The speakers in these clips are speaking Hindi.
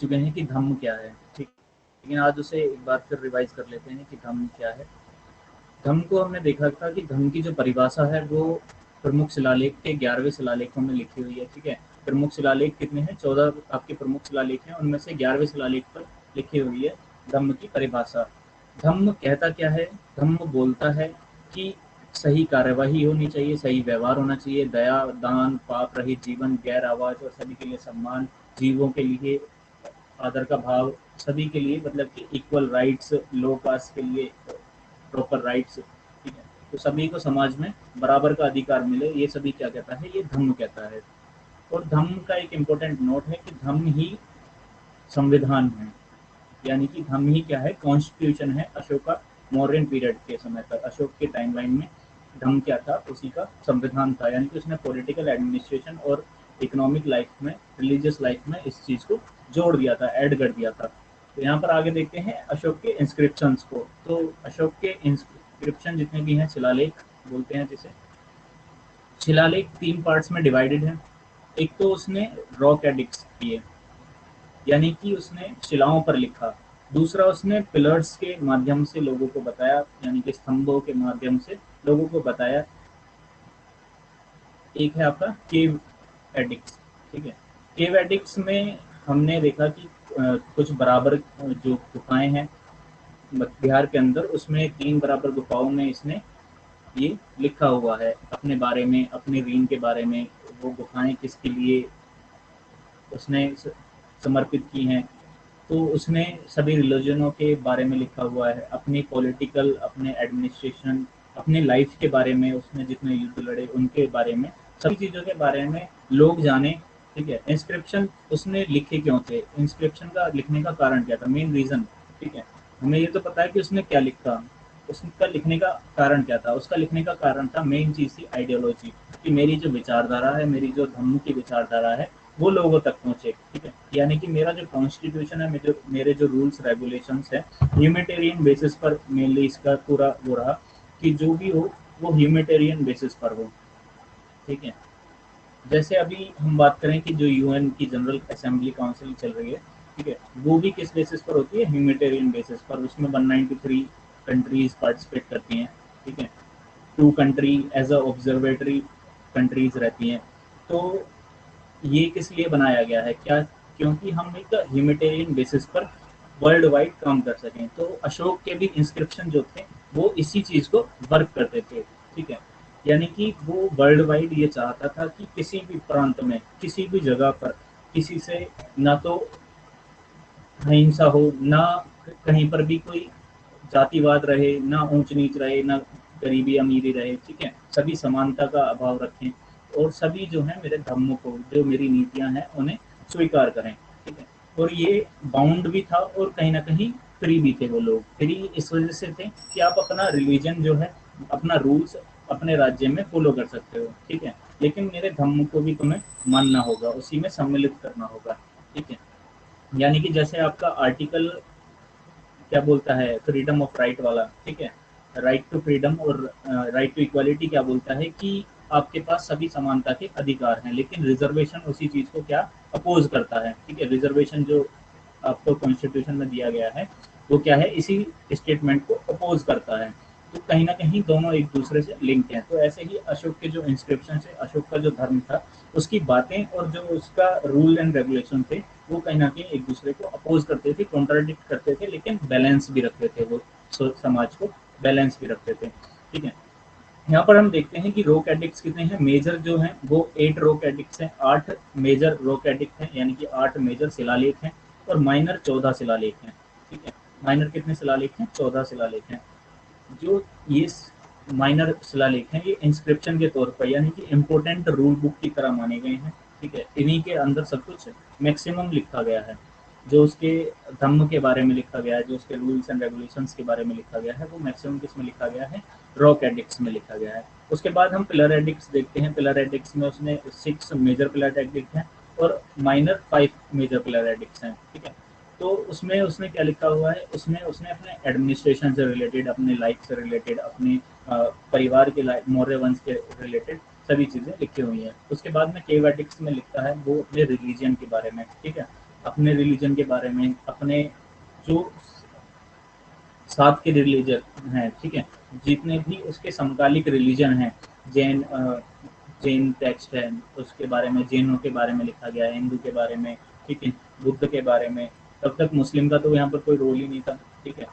चुके हैं कि धम्म क्या है, ठीक। लेकिन आज उसे एक बार फिर रिवाइज कर लेते हैं कि धम्म क्या है। धम्म को हमने देखा था कि धम्म की जो परिभाषा है वो प्रमुख शिलालेख के 11वें शिलालेखों में लिखी हुई है, ठीक है। प्रमुख शिलालेख कितने हैं? 14 आपके प्रमुख शिलालेख हैं, उनमें से 11वें शिलालेख पर लिखी हुई है धम्म की परिभाषा। धम्म कहता क्या है? धम्म बोलता है कि सही कार्यवाही होनी चाहिए, सही व्यवहार होना चाहिए, दया, दान, पाप रहित जीवन, गैर आवाज और सभी के लिए सम्मान, जीवों के लिए आदर का भाव, सभी के लिए मतलब कि इक्वल राइट्स, लो कास्ट के लिए प्रॉपर राइट्स, ठीक है। तो सभी को समाज में बराबर का अधिकार मिले, ये सभी क्या कहता है? ये धम्म कहता है। और धम्म का एक इम्पोर्टेंट नोट है कि धम्म ही संविधान है, यानी कि धम्म ही क्या है? कॉन्स्टिट्यूशन है। अशोका मौर्यन पीरियड के समय तक, अशोक के टाइमलाइन में धम्म क्या था? उसी का संविधान था, यानी कि उसने पॉलिटिकल एडमिनिस्ट्रेशन और इकोनॉमिक लाइफ में, रिलीजियस लाइफ में इस चीज़ को जोड़ दिया था, ऐड कर दिया था। तो यहाँ पर आगे देखते हैं अशोक के इंस्क्रिप्शंस को। तो अशोक के इंस्क्रिप्शन जितने भी हैं, शिलालेख बोलते हैं जिसे, शिलालेख 3 पार्ट्स में डिवाइडेड है। एक तो उसने रॉक एडिक्ट्स किए, यानी कि उसने शिलाओं पर लिखा। दूसरा, उसने पिलर्स के माध्यम से लोगों को बताया, यानी कि स्तंभों के माध्यम से लोगों को बताया। एक है आपका केव एडिक्ट्स, ठीक है। केव एडिक्ट्स में हमने देखा कि कुछ बराबर जो गुफाएं हैं बिहार के अंदर, उसमें 3 बराबर गुफाओं में इसने ये लिखा हुआ है अपने बारे में, अपने रीन के बारे में, वो गुफाएं किसके लिए उसने समर्पित की हैं। तो उसने सभी रिलीजनों के बारे में लिखा हुआ है, अपनी पॉलिटिकल, अपने एडमिनिस्ट्रेशन, अपने लाइफ के बारे में, उसने जितने युद्ध लड़े उनके बारे में, सभी चीज़ों के बारे में लोग जाने, ठीक है। इंस्क्रिप्शन उसने लिखे क्यों थे? इंस्क्रिप्शन का लिखने का कारण क्या था? मेन रीज़न, ठीक है। हमें ये तो पता है कि उसने क्या लिखा, उसका लिखने का कारण क्या था? उसका लिखने का कारण था, मेन चीज़ थी आइडियोलॉजी, कि मेरी जो विचारधारा है, मेरी जो धम्म की विचारधारा है, वो लोगों तक पहुँचे, ठीक है। यानी कि मेरा जो कॉन्स्टिट्यूशन है, मेरे जो रूल्स रेगुलेशंस है, ह्यूमैनिटेरियन बेसिस पर मेनली इसका पूरा वो रहा कि जो भी हो वो ह्यूमैनिटेरियन बेसिस पर हो, ठीक है। जैसे अभी हम बात करें कि जो यूएन की जनरल असेंबली काउंसिल चल रही है, ठीक है, वो भी किस बेसिस पर होती है? ह्यूमैनिटेरियन बेसिस पर। उसमें 193 कंट्रीज पार्टिसिपेट करती हैं, ठीक है। 2 country as a observatory countries रहती हैं। तो ये किस लिए बनाया गया है? क्या? क्योंकि हम एक ह्यूमैनिटेरियन बेसिस पर वर्ल्ड वाइड काम कर सकें। तो अशोक के भी इंस्क्रिप्शन जो थे वो इसी चीज़ को वर्क करते थे, ठीक है। यानी कि वो वर्ल्ड वाइड ये चाहता था कि किसी भी प्रांत में, किसी भी जगह पर किसी से ना तो अहिंसा हो, ना कहीं पर भी कोई जातिवाद रहे, ना ऊंच नीच रहे, ना गरीबी अमीरी रहे, ठीक है। सभी समानता का अभाव रखें और सभी जो है मेरे धर्मों को, जो मेरी नीतियां हैं उन्हें स्वीकार करें, ठीक है। और ये बाउंड भी था और कहीं ना कहीं फ्री भी थे वो लोग। फ्री इस वजह से थे कि आप अपना रिलीजन जो है, अपना रूल्स अपने राज्य में फॉलो कर सकते हो, ठीक है। लेकिन मेरे धर्म को भी तुम्हें मानना होगा, उसी में सम्मिलित करना होगा, ठीक है। यानी कि जैसे आपका आर्टिकल क्या बोलता है, फ्रीडम ऑफ राइट वाला, ठीक है। राइट टू फ्रीडम और राइट टू इक्वालिटी क्या बोलता है कि आपके पास सभी समानता के अधिकार हैं। लेकिन रिजर्वेशन उसी चीज को क्या अपोज करता है, ठीक है। रिजर्वेशन जो आपको कॉन्स्टिट्यूशन में दिया गया है वो क्या है, इसी स्टेटमेंट को अपोज करता है। तो कहीं ना कहीं दोनों एक दूसरे से लिंक हैं। तो ऐसे ही अशोक के जो इंस्क्रिप्शन है, अशोक का जो धर्म था, उसकी बातें और जो उसका रूल एंड रेगुलेशन थे, वो कहीं ना कहीं एक दूसरे को अपोज करते थे, कॉन्ट्राडिक्ट करते थे, लेकिन बैलेंस भी रखते थे वो, समाज को बैलेंस भी रखते थे, ठीक है। यहाँ पर हम देखते हैं कि रोक एडिक्ट्स कितने हैं। मेजर जो हैं वो 8 रोक एडिक्ट्स हैं, 8 मेजर रोक एडिक्ट हैं, यानी कि 8 मेजर शिलालेख हैं। और माइनर 14 शिलालेख हैं, ठीक है। माइनर कितने शिलालेख हैं? 14 शिलालेख हैं। जो ये माइनर शिलालेख हैं, ये इंस्क्रिप्शन के तौर पर, यानी कि इम्पोर्टेंट रूल बुक की तरह माने गए हैं, ठीक है। इन्हीं के अंदर सब कुछ मैक्सिमम लिखा गया है। जो उसके धम्म के बारे में लिखा गया है, जो उसके रूल्स एंड रेगुलेशंस के बारे में लिखा गया है, वो मैक्सिमम किस में लिखा गया है? रॉक एडिक्ट्स में लिखा गया है। उसके बाद हम पिलर एडिक्ट्स देखते हैं। पिलर एडिक्ट्स में उसने 6 मेजर पिलर एडिक्ट हैं और माइनर 5 मेजर पिलर एडिक्ट्स हैं, ठीक है। तो उसमें उसने क्या लिखा हुआ है? उसमें उसने अपने एडमिनिस्ट्रेशन से रिलेटेड, अपने लाइफ से रिलेटेड, अपने परिवार के मौर्य वंश के रिलेटेड सभी चीज़ें लिखी हुई हैं। उसके बाद में केव एडिक्ट्स में लिखता है वो अपने रिलीजन के बारे में, ठीक है। अपने रिलीजन के बारे में, अपने जो साथ के रिलीजन हैं, ठीक है, जितने भी उसके समकालिक रिलीजन हैं, जैन जैन टेक्स्ट है, उसके बारे में, जैनों के बारे में लिखा गया है, हिंदू के बारे में, ठीक है, बुद्ध के बारे में। तब तक मुस्लिम का तो यहाँ पर कोई रोल ही नहीं था, ठीक है।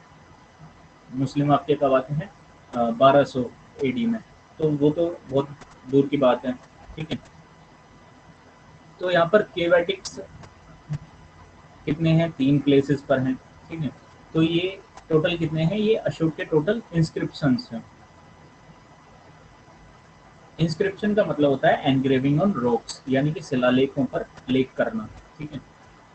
मुस्लिम आपके कब आते हैं? 1200 एडी में, तो वो तो बहुत दूर की बात है, ठीक है। तो यहाँ पर केवेटिक्स कितने हैं? 3 प्लेसेस पर हैं, ठीक है। तो ये टोटल कितने हैं? ये अशोक के टोटल इंस्क्रिप्शंस हैं। इंस्क्रिप्शन का मतलब होता है एनग्रेविंग ऑन रॉक्स, यानी कि शिलालेखों पर लेख करना, ठीक है।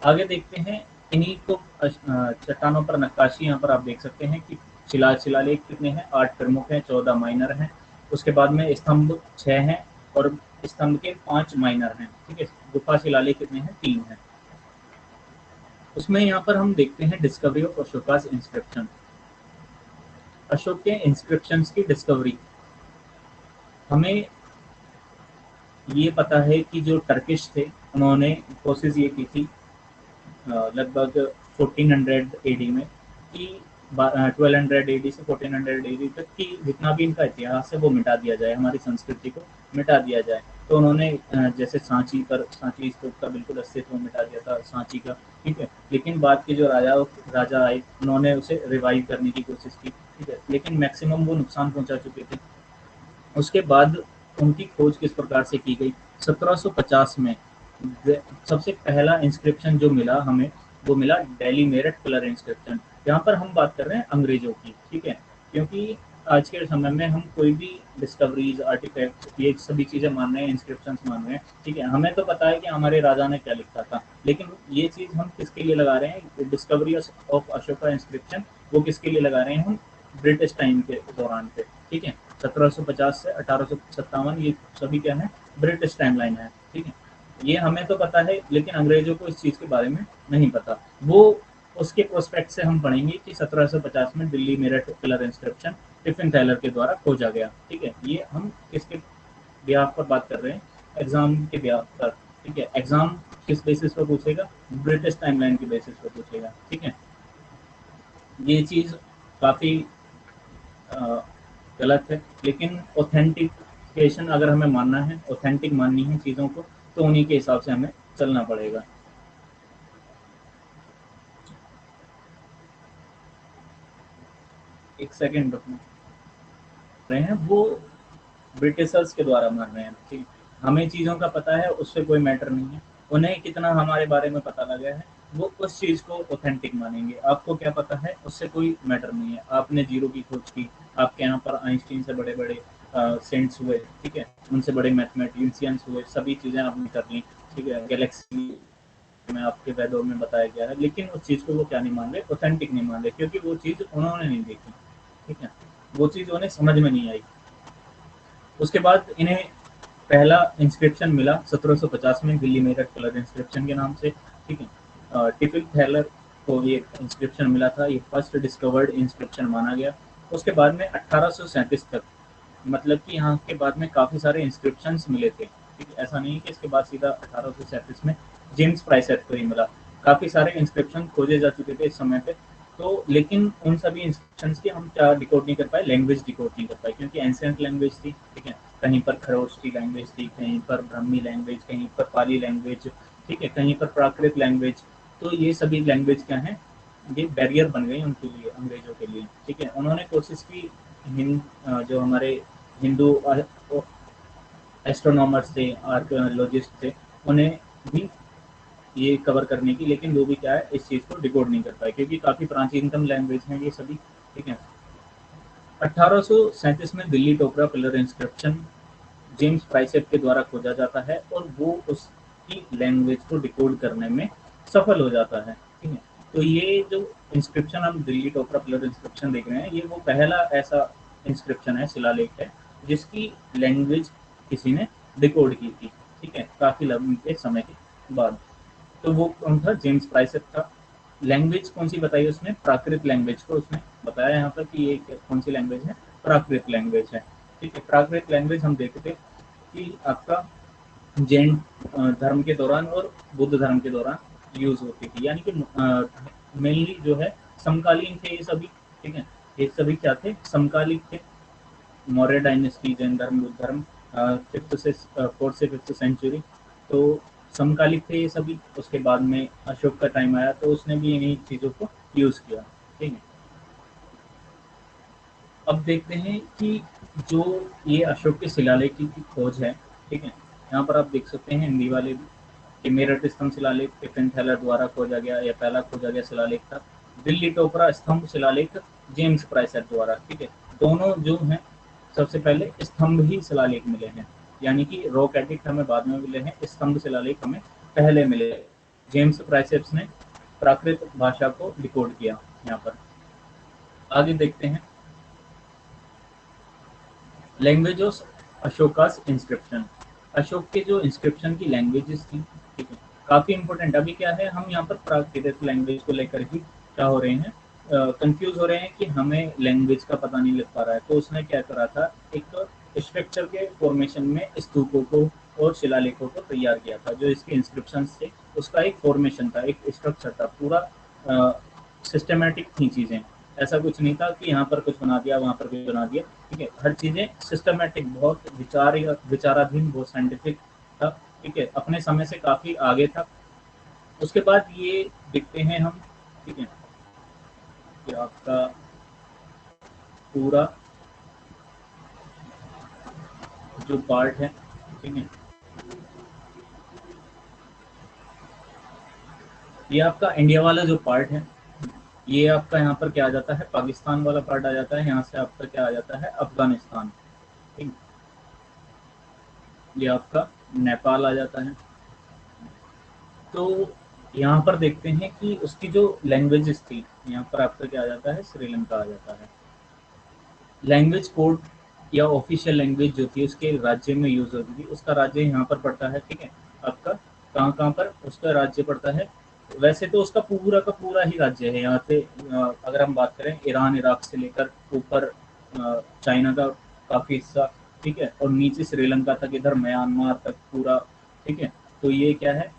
आगे देखते हैं इन्हीं को चट्टानों पर नक्काशी। यहाँ पर आप देख सकते हैं कि शिलालेख कितने हैं? 8 प्रमुख हैं, 14 माइनर हैं। उसके बाद में स्तंभ 6 हैं और स्तंभ के 5 माइनर हैं, ठीक है। गुफा शिलालेख कितने हैं? 3 हैं। उसमें यहाँ पर हम देखते हैं डिस्कवरी ऑफ अशोकास इंस्क्रिप्शन। अशोक के इंस्क्रिप्शंस की डिस्कवरी। हमें ये पता है कि जो टर्किश थे, उन्होंने कोशिश ये की थी लगभग 1400 एडी में कि 1200 एडी से 1400 एडी तक की जितना भी इनका इतिहास है वो मिटा दिया जाए, हमारी संस्कृति को मिटा दिया जाए। तो उन्होंने जैसे सांची स्तूप का बिल्कुल अस्तित्व मिटा दिया था, सांची का, ठीक है। लेकिन बाद के जो राजा आए, उन्होंने उसे रिवाइव करने की कोशिश की, ठीक है, लेकिन मैक्सिमम वो नुकसान पहुंचा चुके थे। उसके बाद उनकी खोज किस प्रकार से की गई? 1750 में सबसे पहला इंस्क्रिप्शन जो मिला हमें, वो मिला दिल्ली मेरठ पिलर इंस्क्रिप्शन। यहाँ पर हम बात कर रहे हैं अंग्रेजों की, ठीक है, क्योंकि आज के समय में हम कोई भी डिस्कवरीज, आर्टिफैक्ट, ये सभी चीजें मान रहे हैं, इंस्क्रिप्शन मान रहे हैं, ठीक है। हमें तो पता है कि हमारे राजा ने क्या लिखा था, लेकिन ये चीज हम किसके लिए लगा रहे हैं? डिस्कवरी ऑफ अशोका इंस्क्रिप्शन, वो किसके लिए लगा रहे हैं हम? ब्रिटिश टाइम के दौरान पे, ठीक है। 1750 से 1857, ये सभी क्या है? ब्रिटिश टाइमलाइन है, ठीक है। ये हमें तो पता है, लेकिन अंग्रेजों को इस चीज के बारे में नहीं पता। वो उसके प्रोस्पेक्ट से हम पढ़ेंगे कि 1750 में Delhi Meerut pillar inscription tiffin Thaler के द्वारा खोजा गया, ठीक है। ये हम किसके ब्याह पर बात कर रहे हैं? एग्जाम के ब्याह पर, ठीक है। एग्जाम किस बेसिस पर पूछेगा? ब्रिटिश टाइमलाइन के बेसिस पर पूछेगा, ठीक है। ये चीज काफी गलत है, लेकिन ऑथेंटिकेशन अगर हमें मानना है, ऑथेंटिक माननी है चीज़ों को, तो उन्हीं के हिसाब से हमें चलना पड़ेगा। एक सेकेंड रुकना रहे हैं, वो ब्रिटिशर्स के द्वारा मान रहे हैं, ठीक। हमें चीज़ों का पता है, उससे कोई मैटर नहीं है। उन्हें कितना हमारे बारे में पता लगा है, वो उस चीज़ को ऑथेंटिक मानेंगे। आपको क्या पता है, उससे कोई मैटर नहीं है। आपने जीरो की खोज की, आपके यहाँ पर आइंस्टीन से बड़े बड़े सेंट्स हुए, ठीक है, उनसे बड़े मैथमेटिशियंस हुए, सभी चीज़ें आपने कर ली, ठीक है। गैलेक्सी में आपके वेदों में बताया गया है, लेकिन उस चीज़ को वो क्या नहीं मान रहे? ऑथेंटिक नहीं मान रहे, क्योंकि वो चीज़ उन्होंने नहीं देखी, ठीक है। वो चीज़ उन्हें समझ में नहीं आई। उसके बाद इन्हें पहला इंस्क्रिप्शन मिला 1750 में, दिल्ली मेरठ कलर इंस्क्रिप्शन के नाम से, ठीक है। टिपिक थैलर को ये इंस्क्रिप्शन मिला था, ये फर्स्ट डिस्कवर्ड इंस्क्रिप्शन माना गया। उसके बाद में 1837 तक, मतलब कि यहाँ के बाद में काफ़ी सारे इंस्क्रिप्शंस मिले थे, ठीक है। ऐसा नहीं है कि इसके बाद सीधा 1837 में जेम्स प्राइसेट को ही मिला। काफ़ी सारे इंस्क्रिप्शन खोजे जा चुके थे इस समय पे, तो लेकिन उन सभी इंस्क्रिप्शंस की हम क्या डिकोड नहीं कर पाए? लैंग्वेज डिकोड नहीं कर पाए, क्योंकि एंशिएंट लैंग्वेज थी, ठीक है। कहीं पर खरोष्ट की लैंग्वेज थी, कहीं पर ब्राह्मी लैंग्वेज, कहीं पर पाली लैंग्वेज, ठीक है, कहीं पर प्राकृत लैंग्वेज। तो ये सभी लैंग्वेज क्या हैं? ये बैरियर बन गई उनके लिए, अंग्रेजों के लिए, ठीक है। उन्होंने कोशिश की जो हमारे हिंदू एस्ट्रोनॉमर्स थे, आर्कियोलॉजिस्ट थे, उन्हें भी ये कवर करने की, लेकिन वो भी क्या है, इस चीज़ को डिकोड नहीं कर पाए, क्योंकि काफ़ी प्राचीनतम लैंग्वेज हैं ये सभी, ठीक है। 1837 में दिल्ली टोकरा पिलर इंस्क्रिप्शन जेम्स प्राइसेट के द्वारा खोजा जाता है, और वो उसकी लैंग्वेज को डिकोड करने में सफल हो जाता है, ठीक है। तो ये जो इंस्क्रिप्शन हम दिल्ली टोकरा पिलर इंस्क्रिप्शन देख रहे हैं, ये वो पहला ऐसा इंस्क्रिप्शन है, शिलालेख है, जिसकी लैंग्वेज किसी ने डिकोड की थी, ठीक है, काफ़ी लंबे समय के बाद। तो वो कौन था? जेम्स प्राइसेट था। लैंग्वेज कौन सी बताई उसने? प्राकृत लैंग्वेज को उसने बताया यहाँ पर कि ये कौन सी लैंग्वेज है? प्राकृत लैंग्वेज है, ठीक है। प्राकृत लैंग्वेज हम देखते कि आपका जैन धर्म के दौरान और बुद्ध धर्म के दौरान यूज होती थी, यानी कि मेनली जो है समकालीन थे ये सभी, ठीक है। ये सभी क्या थे, समकालीन थे। मौर्य डायनेस्टी, जैन धर्म, बुद्ध धर्म, फिफ्थ से फोर्थ से फिफ्थ सेंचुरी, तो समकालिक थे ये सभी। उसके बाद में अशोक का टाइम आया तो उसने भी इन्हीं चीज़ों को यूज़ किया, ठीक है। अब देखते हैं कि जो ये अशोक के शिलालेख की खोज है, ठीक है, यहाँ पर आप देख सकते हैं हिंदी वाले भी कि मेरठ स्तंभ शिलालेख टिफिन थैलर द्वारा खोजा गया, या पहला खोजा गया शिलालेख था। दिल्ली टोपरा स्तंभ शिलालेख जेम्स प्राइसर द्वारा, ठीक है। दोनों जो हैं सबसे पहले स्तंभ ही शिलालेख मिले हैं, यानी कि रॉक एडिक्ट हमें बाद में मिले हैं, स्तंभ शिलालेख हमें पहले मिले। जेम्स प्राइसेप्स ने प्राकृत भाषा को डिकोड किया। यहाँ पर आगे देखते हैं लैंग्वेज ऑफ अशोकास इंस्क्रिप्शन। अशोक के जो इंस्क्रिप्शन की लैंग्वेजेस थी, ठीक है, काफी इंपॉर्टेंट। अभी क्या है, हम यहाँ पर प्राकृत लैंग्वेज को लेकर ही क्या हो रहे हैं, कंफ्यूज हो रहे हैं कि हमें लैंग्वेज का पता नहीं लग पा रहा है। तो उसने क्या करा था, एक स्ट्रक्चर के फॉर्मेशन में स्तूपों को और शिलालेखों को तैयार किया था। जो इसके इंस्क्रिप्शन थे उसका एक फॉर्मेशन था, एक स्ट्रक्चर था, पूरा सिस्टमेटिक थी चीजें। ऐसा कुछ नहीं था कि यहाँ पर कुछ बना दिया वहां पर कुछ बना दिया, ठीक है। हर चीजें सिस्टमेटिक, बहुत विचाराधीन, बहुत साइंटिफिक था, ठीक है, अपने समय से काफी आगे था। उसके बाद ये देखते हैं हम, ठीक है, कि आपका पूरा जो पार्ट है, ठीक है, ये आपका इंडिया वाला जो पार्ट है, ये आपका यहाँ पर क्या आ जाता है, पाकिस्तान वाला पार्ट आ जाता है। यहाँ से आपका क्या आ जाता है, अफगानिस्तान, ठीक। ये आपका नेपाल आ जाता है। तो यहाँ पर देखते हैं कि उसकी जो लैंग्वेजेस थी, यहाँ पर आपका क्या आ जाता है, श्रीलंका आ जाता है। लैंग्वेज कोड या ऑफिशियल लैंग्वेज जो थी उसके राज्य में यूज होती थी, उसका राज्य यहाँ पर पड़ता है, ठीक है। आपका कहाँ कहाँ पर उसका राज्य पड़ता है, वैसे तो उसका पूरा का पूरा ही राज्य है। यहाँ से अगर हम बात करें, ईरान इराक से लेकर ऊपर चाइना का काफी हिस्सा, ठीक है, और नीचे श्रीलंका तक, इधर म्यांमार तक पूरा, ठीक है। तो ये क्या है,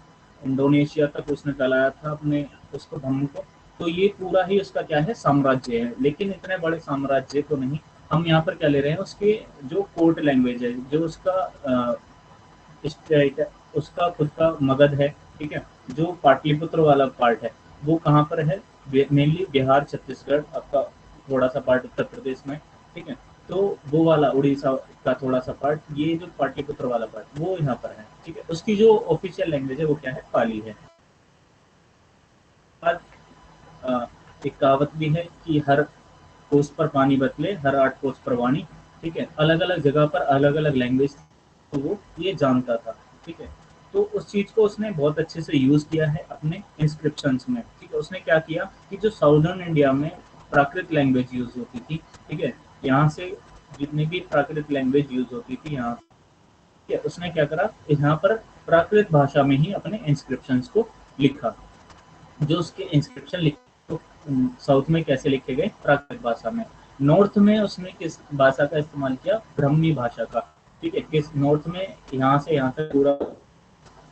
इंडोनेशिया तक उसने फैलाया था अपने उसको, धम्म को। तो ये पूरा ही उसका क्या है, साम्राज्य है। लेकिन इतने बड़े साम्राज्य तो नहीं, हम यहाँ पर क्या ले रहे हैं, उसके जो कोर्ट लैंग्वेज है, जो उसका स्टेट, उसका खुद का मगध है, ठीक है। जो पाटलिपुत्र वाला पार्ट है वो कहाँ पर है, मेनली बिहार, छत्तीसगढ़, आपका थोड़ा सा पार्ट उत्तर प्रदेश में, ठीक है। तो वो वाला उड़ीसा का थोड़ा सा पार्ट, ये जो पाटलिपुत्र वाला पार्ट वो यहाँ पर है, ठीक है। उसकी जो ऑफिशियल लैंग्वेज है वो क्या है, पाली है। बाद एक कहावत भी है कि हर कोस पर पानी बतले, हर 8 कोस पर वाणी, ठीक है। अलग अलग जगह पर अलग अलग लैंग्वेज, तो वो ये जानता था, ठीक है। तो उस चीज को उसने बहुत अच्छे से यूज किया है अपने इंस्क्रिप्शंस में, ठीक है। उसने क्या किया कि जो साउदर्न इंडिया में प्राकृत लैंग्वेज यूज होती थी, ठीक है, यहाँ से जितनी भी प्राकृत लैंग्वेज यूज होती थी यहाँ, ठीक है, उसने क्या करा, यहाँ पर प्राकृत भाषा में ही अपने इंस्क्रिप्शंस को लिखा। जो उसके इंस्क्रिप्शन लिखे तो साउथ में कैसे लिखे गए, प्राकृत भाषा में। नॉर्थ में उसने किस भाषा का इस्तेमाल किया, ब्रह्मी भाषा का, ठीक है। किस नॉर्थ में, यहाँ से यहाँ तक पूरा,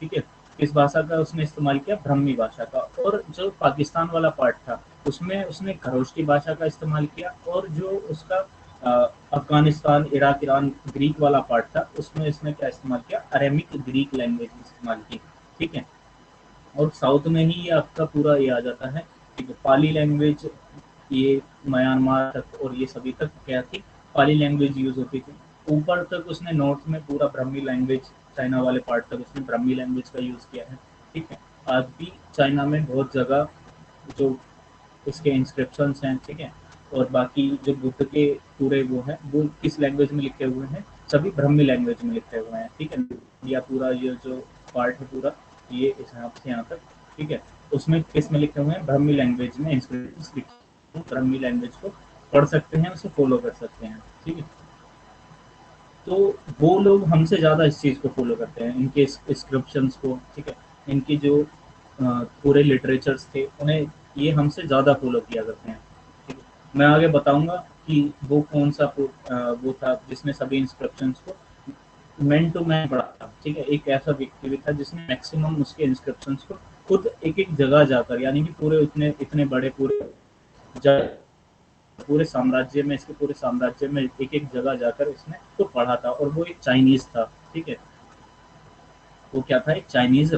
ठीक है, किस भाषा का उसने इस्तेमाल किया, ब्रह्मी भाषा का। और जो पाकिस्तान वाला पार्ट था उसमें उसने खरोष्टी भाषा का इस्तेमाल किया। और जो उसका अफगानिस्तान, इराक, ईरान, ग्रीक वाला पार्ट था उसमें इसने क्या इस्तेमाल किया, अरेमिक ग्रीक लैंग्वेज इस्तेमाल की, ठीक है। और साउथ में ही ये आपका पूरा ये आ जाता है, ठीक है। पाली लैंग्वेज, ये म्यांमार तक और ये सभी तक क्या थी, पाली लैंग्वेज यूज होती थी। ऊपर तक उसने नॉर्थ में पूरा ब्रह्मी लैंग्वेज, चाइना वाले पार्ट तक उसने ब्रह्मी लैंग्वेज का यूज किया है, ठीक है। आज भी चाइना में बहुत जगह जो इसके इंस्क्रिप्शन हैं, ठीक है, और बाकी जो बुद्ध के पूरे वो है वो किस लैंग्वेज में लिखे हुए हैं, सभी ब्रह्मी लैंग्वेज में लिखे हुए हैं, ठीक है। या पूरा ये जो पार्ट है पूरा, ये इस यहाँ से यहाँ तक, ठीक है, उसमें किस में लिखे हुए हैं, ब्रह्मी लैंग्वेज में इंस्क्रिप्शन लिखे हुए हैं। ब्रह्मी लैंग्वेज को पढ़ सकते हैं, उसे फॉलो कर सकते हैं, ठीक है। तो वो लोग हमसे ज़्यादा इस चीज़ को फॉलो करते हैं, इनके इंस्क्रिप्शंस को, ठीक है। इनके जो पूरे लिटरेचर्स थे उन्हें ये हमसे ज़्यादा फॉलो किया करते हैं, ठीक है। मैं आगे बताऊंगा कि वो कौन सा वो था जिसने सभी इंस्क्रिप्शंस को मैन टू मैन पढ़ा था, ठीक है। एक ऐसा व्यक्ति भी था जिसने मैक्सिमम उसके इंस्क्रिप्शंस को खुद एक एक जगह जाकर, यानी कि पूरे इतने इतने बड़े पूरे साम्राज्य में, इसके पूरे साम्राज्य में एक एक जगह जाकर इसने तो पढ़ा था, और वो एक चाइनीज था, ठीक है। वो क्या था, एक चाइनीज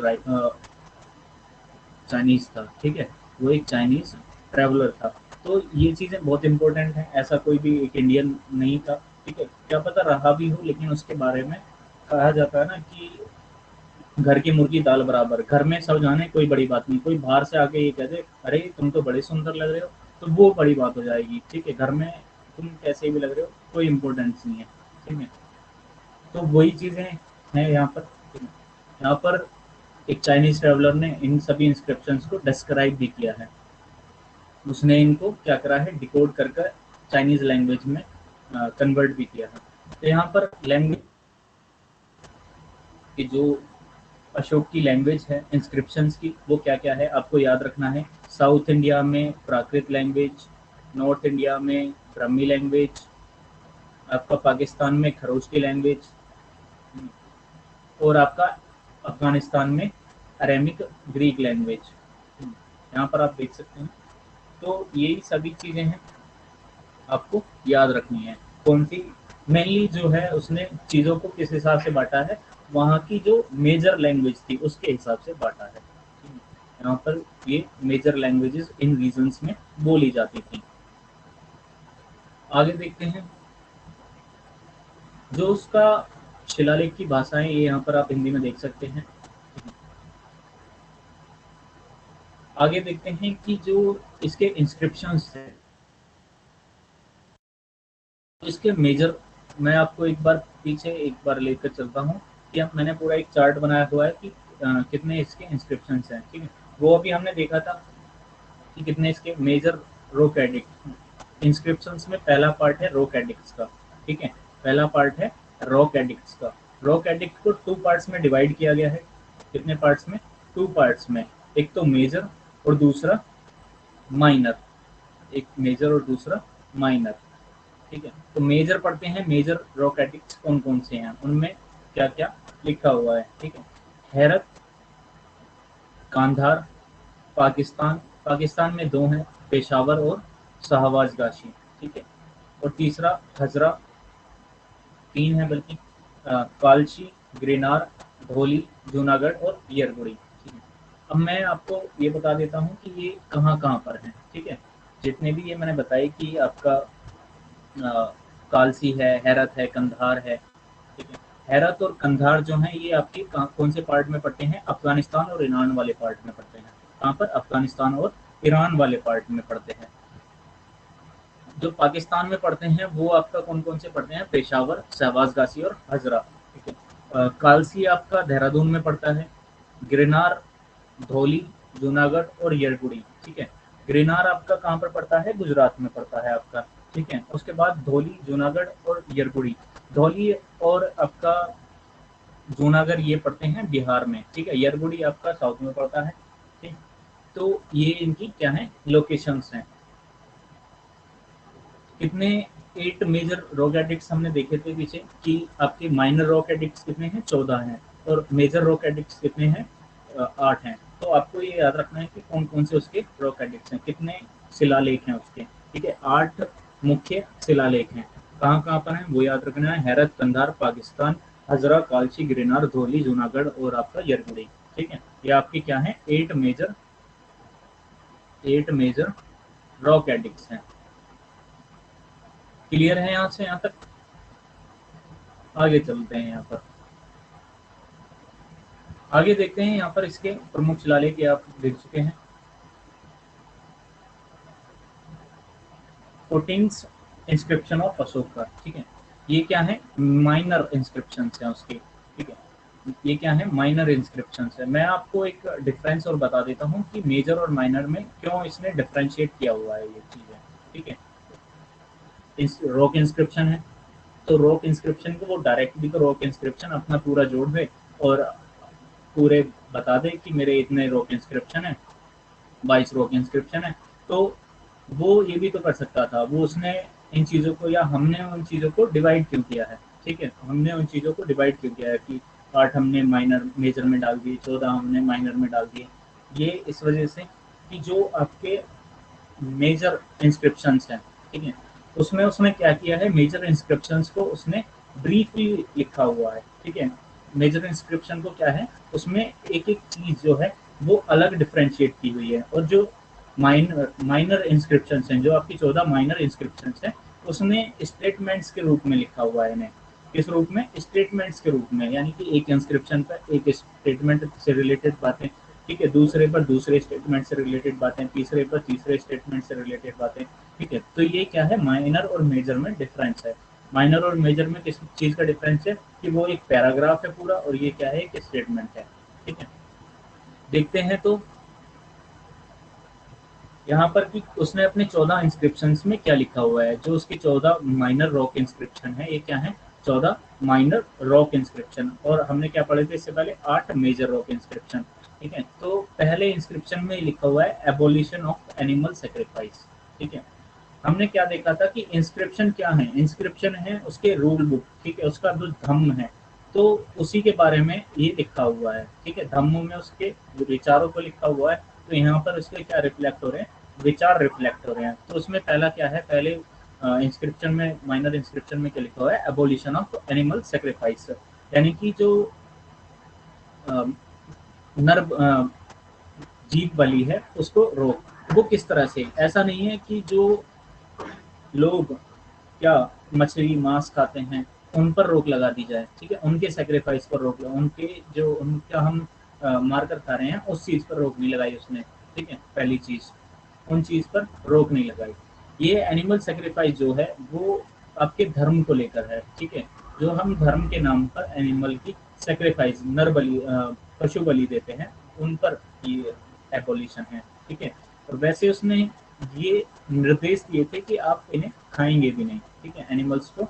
था, ठीक है। वो एक चाइनीज ट्रैवलर था। तो ये चीज़ें बहुत इंपॉर्टेंट हैं, ऐसा कोई भी एक इंडियन नहीं था, ठीक है। क्या पता रहा भी हो, लेकिन उसके बारे में कहा जाता है ना कि घर की मुर्गी दाल बराबर, घर में सब जाने कोई बड़ी बात नहीं, कोई बाहर से आके ये कह दे अरे तुम तो बड़े सुंदर लग रहे हो, तो वो बड़ी बात हो जाएगी, ठीक है। घर में तुम कैसे भी लग रहे हो, कोई इम्पोर्टेंस नहीं है, ठीक है। तो वही चीज़ें हैं यहाँ पर, ठीक है? यहाँ पर एक चाइनीज ट्रेवलर ने इन सभी इंस्क्रिप्शंस को डिस्क्राइब भी किया है। उसने इनको क्या करा है, डिकोड कर कर चाइनीज लैंग्वेज में कन्वर्ट भी किया है। तो यहाँ पर लैंग्वेज की जो अशोक की लैंग्वेज है इंस्क्रिप्शंस की, वो क्या क्या है आपको याद रखना है। साउथ इंडिया में प्राकृत लैंग्वेज, नॉर्थ इंडिया में ब्रह्मी लैंग्वेज, आपका पाकिस्तान में खरोच की लैंग्वेज, और आपका अफगानिस्तान में अरेमिक ग्रीक लैंग्वेज। यहाँ पर आप देख सकते हैं। तो यही सभी चीज़ें हैं आपको याद रखनी है। कौन सी मेनली जो है उसने चीज़ों को किस हिसाब से बांटा है, वहाँ की जो मेजर लैंग्वेज थी उसके हिसाब से बांटा है। यहाँ पर ये मेजर लैंग्वेजेस इन रीजन्स में बोली जाती थी। आगे देखते हैं जो उसका शिलालेख की भाषाएं, ये यहाँ पर आप हिंदी में देख सकते हैं। आगे देखते हैं कि जो इसके इंस्क्रिप्शंस हैं, इसके मेजर, मैं आपको एक बार पीछे एक बार लेकर चलता हूँ कि अब मैंने पूरा एक चार्ट बनाया हुआ है कि कितने इसके इंस्क्रिप्शंस हैं, ठीक है। वो अभी हमने देखा था कि कितने इसके मेजर रोक एडिक्ट इंस्क्रिप्शंस में पहला पार्ट है रॉक एडिक्ट्स का, ठीक है। पहला पार्ट है रॉक एडिक्ट्स का। रॉक एडिक्ट को टू पार्ट्स में डिवाइड किया गया है। कितने पार्ट्स में, टू पार्ट्स में। एक तो मेजर और दूसरा माइनर, एक मेजर और दूसरा माइनर, ठीक है। तो मेजर पढ़ते हैं, मेजर रॉक एडिक्ट्स कौन कौन से हैं, उनमें क्या क्या लिखा हुआ है, ठीक है। हेरत, कांधार, पाकिस्तान, पाकिस्तान में दो हैं, पेशावर और शाहबाज गाशी, ठीक है। और तीसरा हजरा, तीन है बल्कि, कालची, ग्रेनार, धौली, जूनागढ़ और येरगुड़ी, ठीक है। अब मैं आपको ये बता देता हूँ कि ये कहाँ कहाँ पर हैं, ठीक है। जितने भी ये मैंने बताए कि आपका कालसी है, हेरत है, कंधार है, ठीक है। हेरत और कंधार जो हैं ये आपके कौन से पार्ट में पड़ते हैं, अफगानिस्तान और ईरान वाले पार्ट में पड़ते हैं। कहाँ पर, अफगानिस्तान और ईरान वाले पार्ट में पड़ते हैं। जो पाकिस्तान में पढ़ते हैं वो आपका कौन कौन से पढ़ते हैं, पेशावर, शहबाज गासी और हजरा, ठीक है। कालसी आपका देहरादून में पड़ता है। गिरनार, धौली, जूनागढ़ और येरगुड़ी, ठीक है। गिरनार आपका कहाँ पर पड़ता है, गुजरात में पड़ता है आपका, ठीक है। उसके बाद धौली, जूनागढ़ और येरगुड़ी। धौली और आपका जूनागढ़ ये पड़ते हैं बिहार में, ठीक है। येरगुड़ी आपका साउथ में पड़ता है, ठीक। तो ये इनकी क्या है, लोकेशंस हैं। कितने, 8 मेजर रॉक एडिक्ट्स हमने देखे थे पीछे कि आपके माइनर रॉक एडिक्ट्स कितने हैं, 14 हैं, और मेजर रॉक एडिक्ट्स कितने हैं, 8 हैं। तो आपको ये याद रखना है कि कौन कौन से उसके रॉक एडिक्ट्स हैं, कितने शिलालेख हैं उसके, ठीक है। 8 मुख्य शिलालेख हैं। कहाँ कहाँ पर हैं वो याद रखना है, हैरत, कंधार, पाकिस्तान, हजरा, कालची, गिरनार, धौली, जूनागढ़ और आपका यरगुड़ी, ठीक है। ये आपके क्या है, 8 मेजर रॉक एडिक्ट्स हैं। क्लियर है यहाँ से यहाँ तक। आगे चलते हैं यहाँ पर, आगे देखते हैं यहाँ पर इसके प्रमुख शिलालेख ये आप देख चुके हैं। फोर्टीन्थ इंस्क्रिप्शन ऑफ अशोक का, ठीक है। ये क्या है, माइनर इंस्क्रिप्शन है उसके, ठीक है। ये क्या है, माइनर इंस्क्रिप्शन है। मैं आपको एक डिफरेंस और बता देता हूँ कि मेजर और माइनर में क्यों इसने डिफ्रेंशिएट किया हुआ है ये चीज़ें, ठीक है। इस रॉक इंस्क्रिप्शन है, तो रॉक इंस्क्रिप्शन को वो डायरेक्ट भी तो रॉक इंस्क्रिप्शन अपना पूरा जोड़ दे और पूरे बता दे कि मेरे इतने रॉक इंस्क्रिप्शन है, 22 रॉक इंस्क्रिप्शन है। तो वो ये भी तो कर सकता था, वो उसने इन चीज़ों को, या हमने उन चीज़ों को डिवाइड क्यों किया है, ठीक है। हमने उन चीज़ों को डिवाइड क्यों किया है कि 8 हमने माइनर मेजर में डाल दिए, 14 हमने माइनर में डाल दिए। ये इस वजह से कि जो आपके मेजर इंस्क्रिप्शंस हैं, ठीक है, उसमें उसने क्या किया है, मेजर इंस्क्रिप्शंस को उसने ब्रीफली लिखा हुआ है, ठीक है। मेजर इंस्क्रिप्शन को क्या है, उसमें एक एक चीज जो है वो अलग डिफ्रेंशिएट की हुई है, और जो माइनर इंस्क्रिप्शंस हैं, जो आपकी 14 माइनर इंस्क्रिप्शंस हैं, उसने स्टेटमेंट्स के रूप में लिखा हुआ है इन्हें। किस रूप में? स्टेटमेंट्स के रूप में, यानी कि एक इंस्क्रिप्शन पर एक स्टेटमेंट से रिलेटेड बातें, ठीक है, दूसरे पर दूसरे स्टेटमेंट से रिलेटेड बातें, तीसरे पर तीसरे स्टेटमेंट से रिलेटेड बातें, ठीक है। तो ये क्या है, माइनर और मेजर में डिफरेंस है। माइनर और मेजर में किस चीज का डिफरेंस है कि वो एक पैराग्राफ है पूरा, और ये क्या है, एक स्टेटमेंट है, ठीक है। देखते हैं तो यहाँ पर कि उसने अपने 14 इंस्क्रिप्शन में क्या लिखा हुआ है। जो उसकी 14 माइनर रॉक इंस्क्रिप्शन है, ये क्या है, 14 माइनर रॉक इंस्क्रिप्शन, और हमने क्या पढ़े थे इससे पहले, 8 मेजर रॉक इंस्क्रिप्शन, ठीक है। तो पहले इंस्क्रिप्शन में लिखा हुआ है एबोलिशन ऑफ एनिमल सेक्रीफाइस, ठीक है। हमने क्या देखा था कि इंस्क्रिप्शन क्या है, इंस्क्रिप्शन है उसके रूल बुक, ठीक है, उसका जो धम्म है, तो उसी के बारे में ये लिखा हुआ है, ठीक है। धम्म में उसके विचारों को लिखा हुआ है, तो यहाँ पर उसके क्या रिफ्लेक्ट हो रहे हैं, विचार रिफ्लेक्ट हो रहे हैं। तो उसमें पहला क्या है, पहले इंस्क्रिप्शन में, माइनर इंस्क्रिप्शन में क्या लिखा हुआ है, एबोलिशन ऑफ एनिमल सेक्रीफाइस, यानी कि जो अ, नर जीव बलि है उसको रोक। वो किस तरह से, ऐसा नहीं है कि जो लोग क्या मछली मांस खाते हैं उन पर रोक लगा दी जाए, ठीक है, उनके सेक्रीफाइस पर रोक लगा, उनके जो उनका हम मार कर खा रहे हैं उस चीज पर रोक नहीं लगाई उसने, ठीक है। पहली चीज, उन चीज पर रोक नहीं लगाई। ये एनिमल सेक्रीफाइस जो है वो आपके धर्म को लेकर है, ठीक है। जो हम धर्म के नाम पर एनिमल की सेक्रीफाइस, नर बलि, पशु बलि देते हैं, उन पर ये एबोलिशन है, ठीक है। और वैसे उसने ये निर्देश दिए थे कि आप इन्हें खाएंगे भी नहीं, ठीक है, एनिमल्स को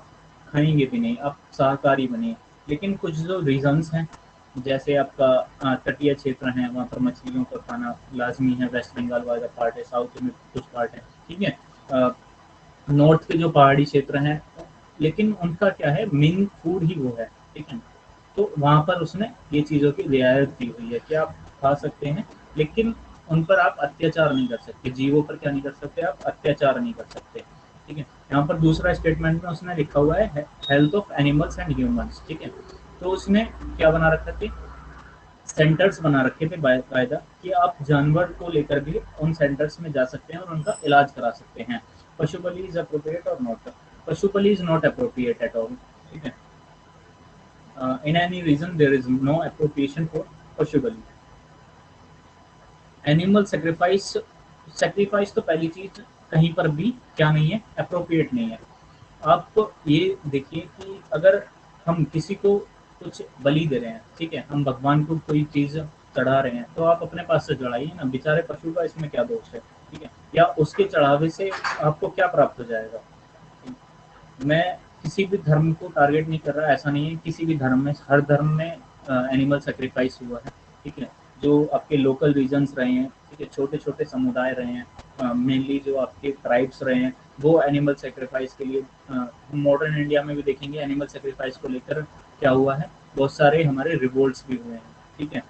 खाएंगे भी नहीं, आप शाकाहारी बनिए। लेकिन कुछ जो रीजंस हैं, जैसे आपका तटीय क्षेत्र है, वहाँ पर मछलियों को खाना लाजमी है, वेस्ट बंगाल वाला पार्ट है, साउथ में कुछ पार्ट है, ठीक है, नॉर्थ के जो पहाड़ी क्षेत्र हैं, लेकिन उनका क्या है, मेन फूड ही वो है, ठीक है। तो वहां पर उसने ये चीजों की रियायत दी हुई है कि आप खा सकते हैं, लेकिन उन पर आप अत्याचार नहीं कर सकते, जीवों पर क्या नहीं कर सकते, आप अत्याचार नहीं कर सकते, ठीक है। यहाँ पर दूसरा स्टेटमेंट में उसने लिखा हुआ है health of animals and humans, ठीक है। तो उसने क्या बना रखा थे, सेंटर्स बना रखे थे बाकायदा, कि आप जानवर को लेकर भी उन सेंटर्स में जा सकते हैं और उनका इलाज करा सकते हैं। पशु बलि इज अप्रोप्रिएट और नॉट, पशु बलि is not appropriate at all, ठीक है। In any reason there is no appropriation for पशु बलि। एनिमल सेक्रीफाइस, सेक्रीफाइस तो पहली चीज कहीं पर भी क्या नहीं है, अप्रोप्रिएट नहीं है। आप ये देखिए कि अगर हम किसी को कुछ बलि दे रहे हैं, ठीक है, हम भगवान को कोई चीज चढ़ा रहे हैं, तो आप अपने पास से चढ़ाइए ना, बेचारे पशु का इसमें क्या दोष है, ठीक है, या उसके चढ़ावे से आपको क्या प्राप्त हो जाएगा। मैं किसी भी धर्म को टारगेट नहीं कर रहा, ऐसा नहीं है, किसी भी धर्म में, हर धर्म में एनिमल सेक्रीफाइस हुआ है, ठीक है। जो आपके लोकल रीजन्स रहे हैं, ठीक है, छोटे छोटे समुदाय रहे हैं, मेनली जो आपके ट्राइब्स रहे हैं, वो एनिमल सेक्रीफाइस के लिए, मॉडर्न इंडिया में भी देखेंगे एनिमल सेक्रीफाइस को लेकर क्या हुआ है, बहुत सारे हमारे रिवोल्ट्स भी हुए हैं, ठीक है।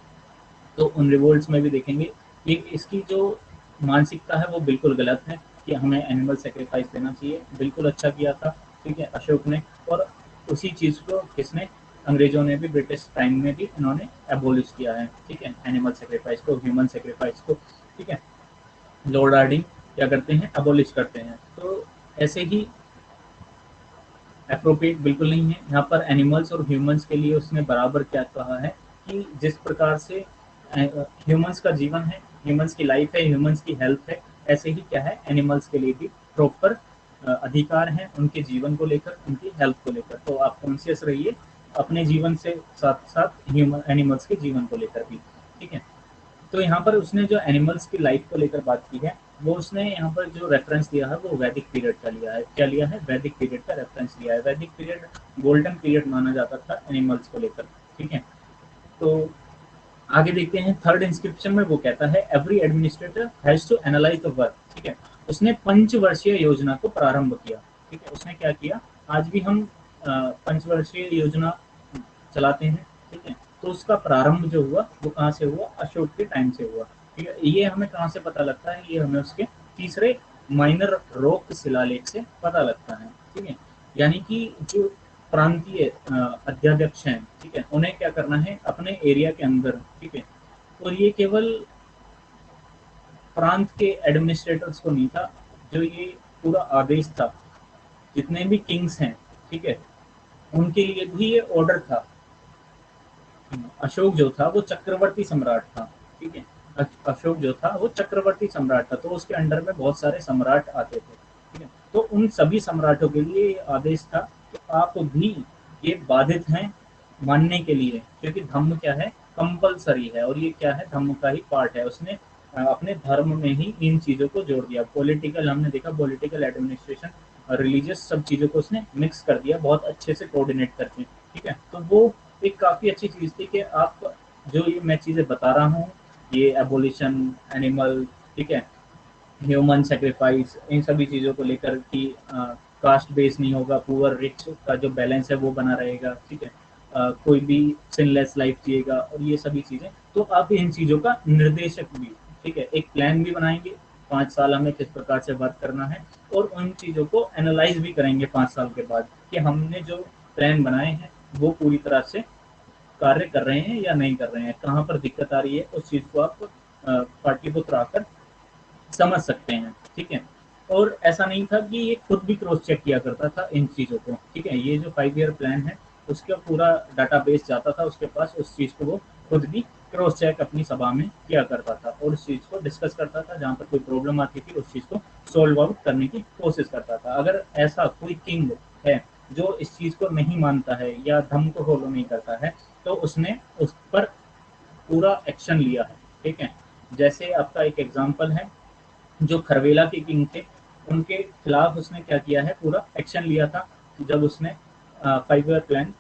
तो उन रिवोल्ट्स में भी देखेंगे कि इसकी जो मानसिकता है वो बिल्कुल गलत है, कि हमें एनिमल सेक्रीफाइस देना चाहिए। बिल्कुल अच्छा किया था, ठीक है, अशोक ने। और उसी चीज़ को किसने, अंग्रेजों ने भी, ब्रिटिश टाइम में भी इन्होंने एबोलिश किया है, ठीक है, एनिमल सेक्रीफाइस को, ह्यूमन सेक्रीफाइस को, ठीक है। लॉर्ड हार्डिंग क्या करते हैं, एबोलिश करते हैं। तो ऐसे ही अप्रोप्रिएट बिल्कुल नहीं है। यहाँ पर एनिमल्स और ह्यूमंस के लिए उसने बराबर क्या कहा है, कि जिस प्रकार से ह्यूमंस का जीवन है, ह्यूमंस की लाइफ है, ह्यूमंस की हेल्थ है, ऐसे ही क्या है, एनिमल्स के लिए भी प्रॉपर अधिकार है उनके जीवन को लेकर, उनकी हेल्थ को लेकर। तो आप कॉन्शियस रहिए अपने जीवन से साथ साथ ह्यूमन एनिमल्स के जीवन को लेकर भी, ठीक है। तो यहाँ पर उसने जो एनिमल्स की लाइफ को लेकर बात की है, वो उसने यहाँ पर जो रेफरेंस दिया है वो वैदिक पीरियड का लिया है। क्या लिया है, वैदिक पीरियड का रेफरेंस लिया है। वैदिक पीरियड गोल्डन पीरियड माना जाता था एनिमल्स को लेकर, ठीक है। तो आगे देखते हैं थर्ड इंस्क्रिप्शन में वो कहता है every administrator has to analyse the work, ठीक है। उसने पंचवर्षीय योजना को प्रारंभ किया, ठीक है। उसने क्या किया, आज भी हम पंचवर्षीय योजना चलाते हैं, ठीक है। तो उसका प्रारंभ जो हुआ वो कहाँ से हुआ, अशोक के टाइम से हुआ, ठीक है, ये हमें कहाँ से पता लगता है, ये हमें उसके तीसरे माइनर रॉक शिलालेख से पता लगता है। ठीक है, यानी कि जो प्रांतीय अध्याध्यक्ष हैं, ठीक है, उन्हें क्या करना है अपने एरिया के अंदर, ठीक है, और ये केवल प्रांत के एडमिनिस्ट्रेटर्स को नहीं था, जो ये पूरा आदेश था, जितने भी किंग्स हैं, ठीक है, उनके लिए भी ये ऑर्डर था। अशोक जो था वो चक्रवर्ती सम्राट था, ठीक है, अशोक जो था वो चक्रवर्ती सम्राट था, तो उसके अंडर में बहुत सारे सम्राट आते थे। ठीक है, तो उन सभी सम्राटों के लिए ये आदेश था कि आप भी ये बाधित हैं मानने के लिए, क्योंकि धम्म क्या है, कंपलसरी है, और ये क्या है, धम्म का ही पार्ट है। उसने अपने धर्म में ही इन चीजों को जोड़ दिया। पॉलिटिकल हमने देखा, पॉलिटिकल एडमिनिस्ट्रेशन, रिलीजियस, सब चीजों को उसने मिक्स कर दिया बहुत अच्छे से कोऑर्डिनेट करके। ठीक है, तो वो एक काफी अच्छी चीज थी कि आप जो ये मैं चीजें बता रहा हूँ, ये एबोलिशन, एनिमल, ठीक है, ह्यूमन सेक्रीफाइस, इन सभी चीज़ों को लेकर कि कास्ट बेस नहीं होगा, पुअर रिच का जो बैलेंस है वो बना रहेगा। ठीक है, कोई भी सिनलेस लाइफ जिएगा, और ये सभी चीज़ें, तो आप इन चीज़ों का निर्देशक भी, ठीक है, एक प्लान भी बनाएंगे 5 साल हमें किस प्रकार से वर्क करना है, और उन चीज़ों को एनालाइज भी करेंगे 5 साल के बाद कि हमने जो प्लान बनाए हैं वो पूरी तरह से कार्य कर रहे हैं या नहीं कर रहे हैं, कहाँ पर दिक्कत आ रही है, उस चीज़ को आप पाठ्यपुत्र आकर समझ सकते हैं। ठीक है, और ऐसा नहीं था कि ये खुद भी क्रॉस चेक किया करता था इन चीज़ों को। ठीक है, ये जो 5 ईयर प्लान है उसका पूरा डाटाबेस जाता था उसके पास, उस चीज़ को वो खुद भी क्रॉस चेक अपनी सभा में किया करता था, और उस चीज़ को डिस्कस करता था, जहाँ पर कोई प्रॉब्लम आती थी उस चीज़ को सॉल्व आउट करने की कोशिश करता था। अगर ऐसा कोई किंग है जो इस चीज़ को नहीं मानता है या धर्म को फॉलो नहीं करता है, तो उसने उस पर पूरा एक्शन लिया है। ठीक है, जैसे आपका एक एग्जाम्पल है, जो खरवेला के किंग थे, उनके खिलाफ उसने क्या किया है, पूरा एक्शन लिया था, जब उसने 5 ईयर प्लान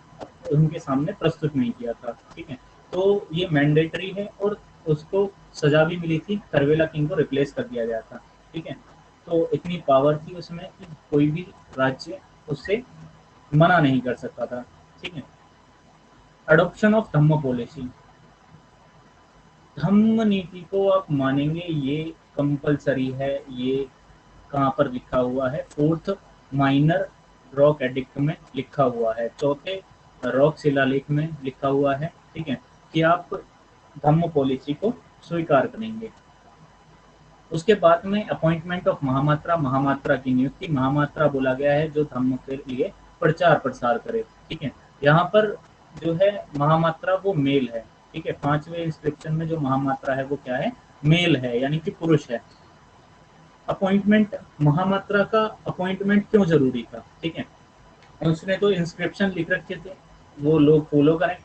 उनके सामने प्रस्तुत नहीं किया था। ठीक है, तो ये मैंडेटरी है, और उसको सजा भी मिली थी, खरवेला किंग को रिप्लेस कर दिया गया था। ठीक है, तो इतनी पावर थी उसमें कि कोई भी राज्य उससे मना नहीं कर सकता था। ठीक है, अडॉप्शन ऑफ धम्म पॉलिसी, धम्म नीति को आप मानेंगे ये कंपलसरी है, ये कहाँ पर लिखा हुआ है, फोर्थ माइनर रॉक एडिक्ट में लिखा हुआ है, चौथे रॉक शिलालेख में लिखा हुआ है। ठीक है, कि आप धम्म पॉलिसी को स्वीकार करेंगे। उसके बाद में अपॉइंटमेंट ऑफ महामात्रा, महामात्रा की नियुक्ति, महामात्रा बोला गया है जो धम्म के लिए प्रचार प्रसार करे। ठीक है, यहाँ पर जो है महामात्रा वो मेल है। ठीक है, 5वें इंस्क्रिप्शन में जो महामात्रा है वो क्या है, मेल है, यानी कि पुरुष है। अपॉइंटमेंट, महामात्रा का अपॉइंटमेंट क्यों जरूरी था, ठीक है, उसने तो इंस्क्रिप्शन लिख रखे थे, वो लोग फॉलो करें,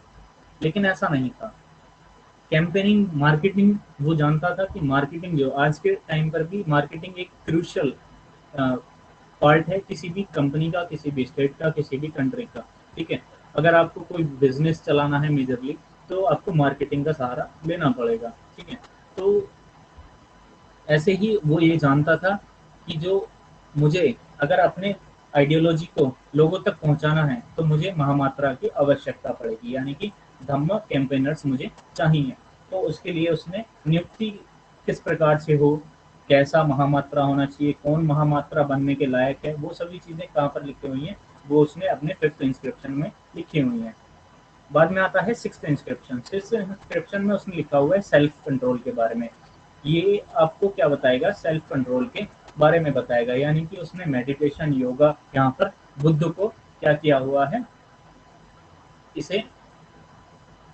लेकिन ऐसा नहीं था। कैंपेनिंग, मार्केटिंग, वो जानता था कि मार्केटिंग जो आज के टाइम पर भी मार्केटिंग एक क्रूशियल पार्ट है किसी भी कंपनी का, किसी भी स्टेट का, किसी भी कंट्री का। ठीक है, अगर आपको कोई बिजनेस चलाना है मेजरली, तो आपको मार्केटिंग का सहारा लेना पड़ेगा। ठीक है, तो ऐसे ही वो ये जानता था कि जो मुझे अगर अपने आइडियोलॉजी को लोगों तक पहुंचाना है तो मुझे महामात्रा की आवश्यकता पड़ेगी, यानी कि धम्म कैंपेनर्स मुझे चाहिए। तो उसके लिए उसने नियुक्ति किस प्रकार से हो, कैसा महामात्रा होना चाहिए, कौन महामात्रा बनने के लायक है, वो सभी चीज़ें कहाँ पर लिखी हुई हैं, वो उसने अपने 5th इंस्क्रिप्शन में लिखी हुई हैं। बाद में आता है 6th इंस्क्रिप्शन। 6th इंस्क्रिप्शन में उसने लिखा हुआ है सेल्फ कंट्रोल के बारे में। ये आपको क्या बताएगा, सेल्फ कंट्रोल के बारे में बताएगा, यानी कि उसने मेडिटेशन, योगा, यहाँ पर बुद्ध को क्या किया हुआ है, इसे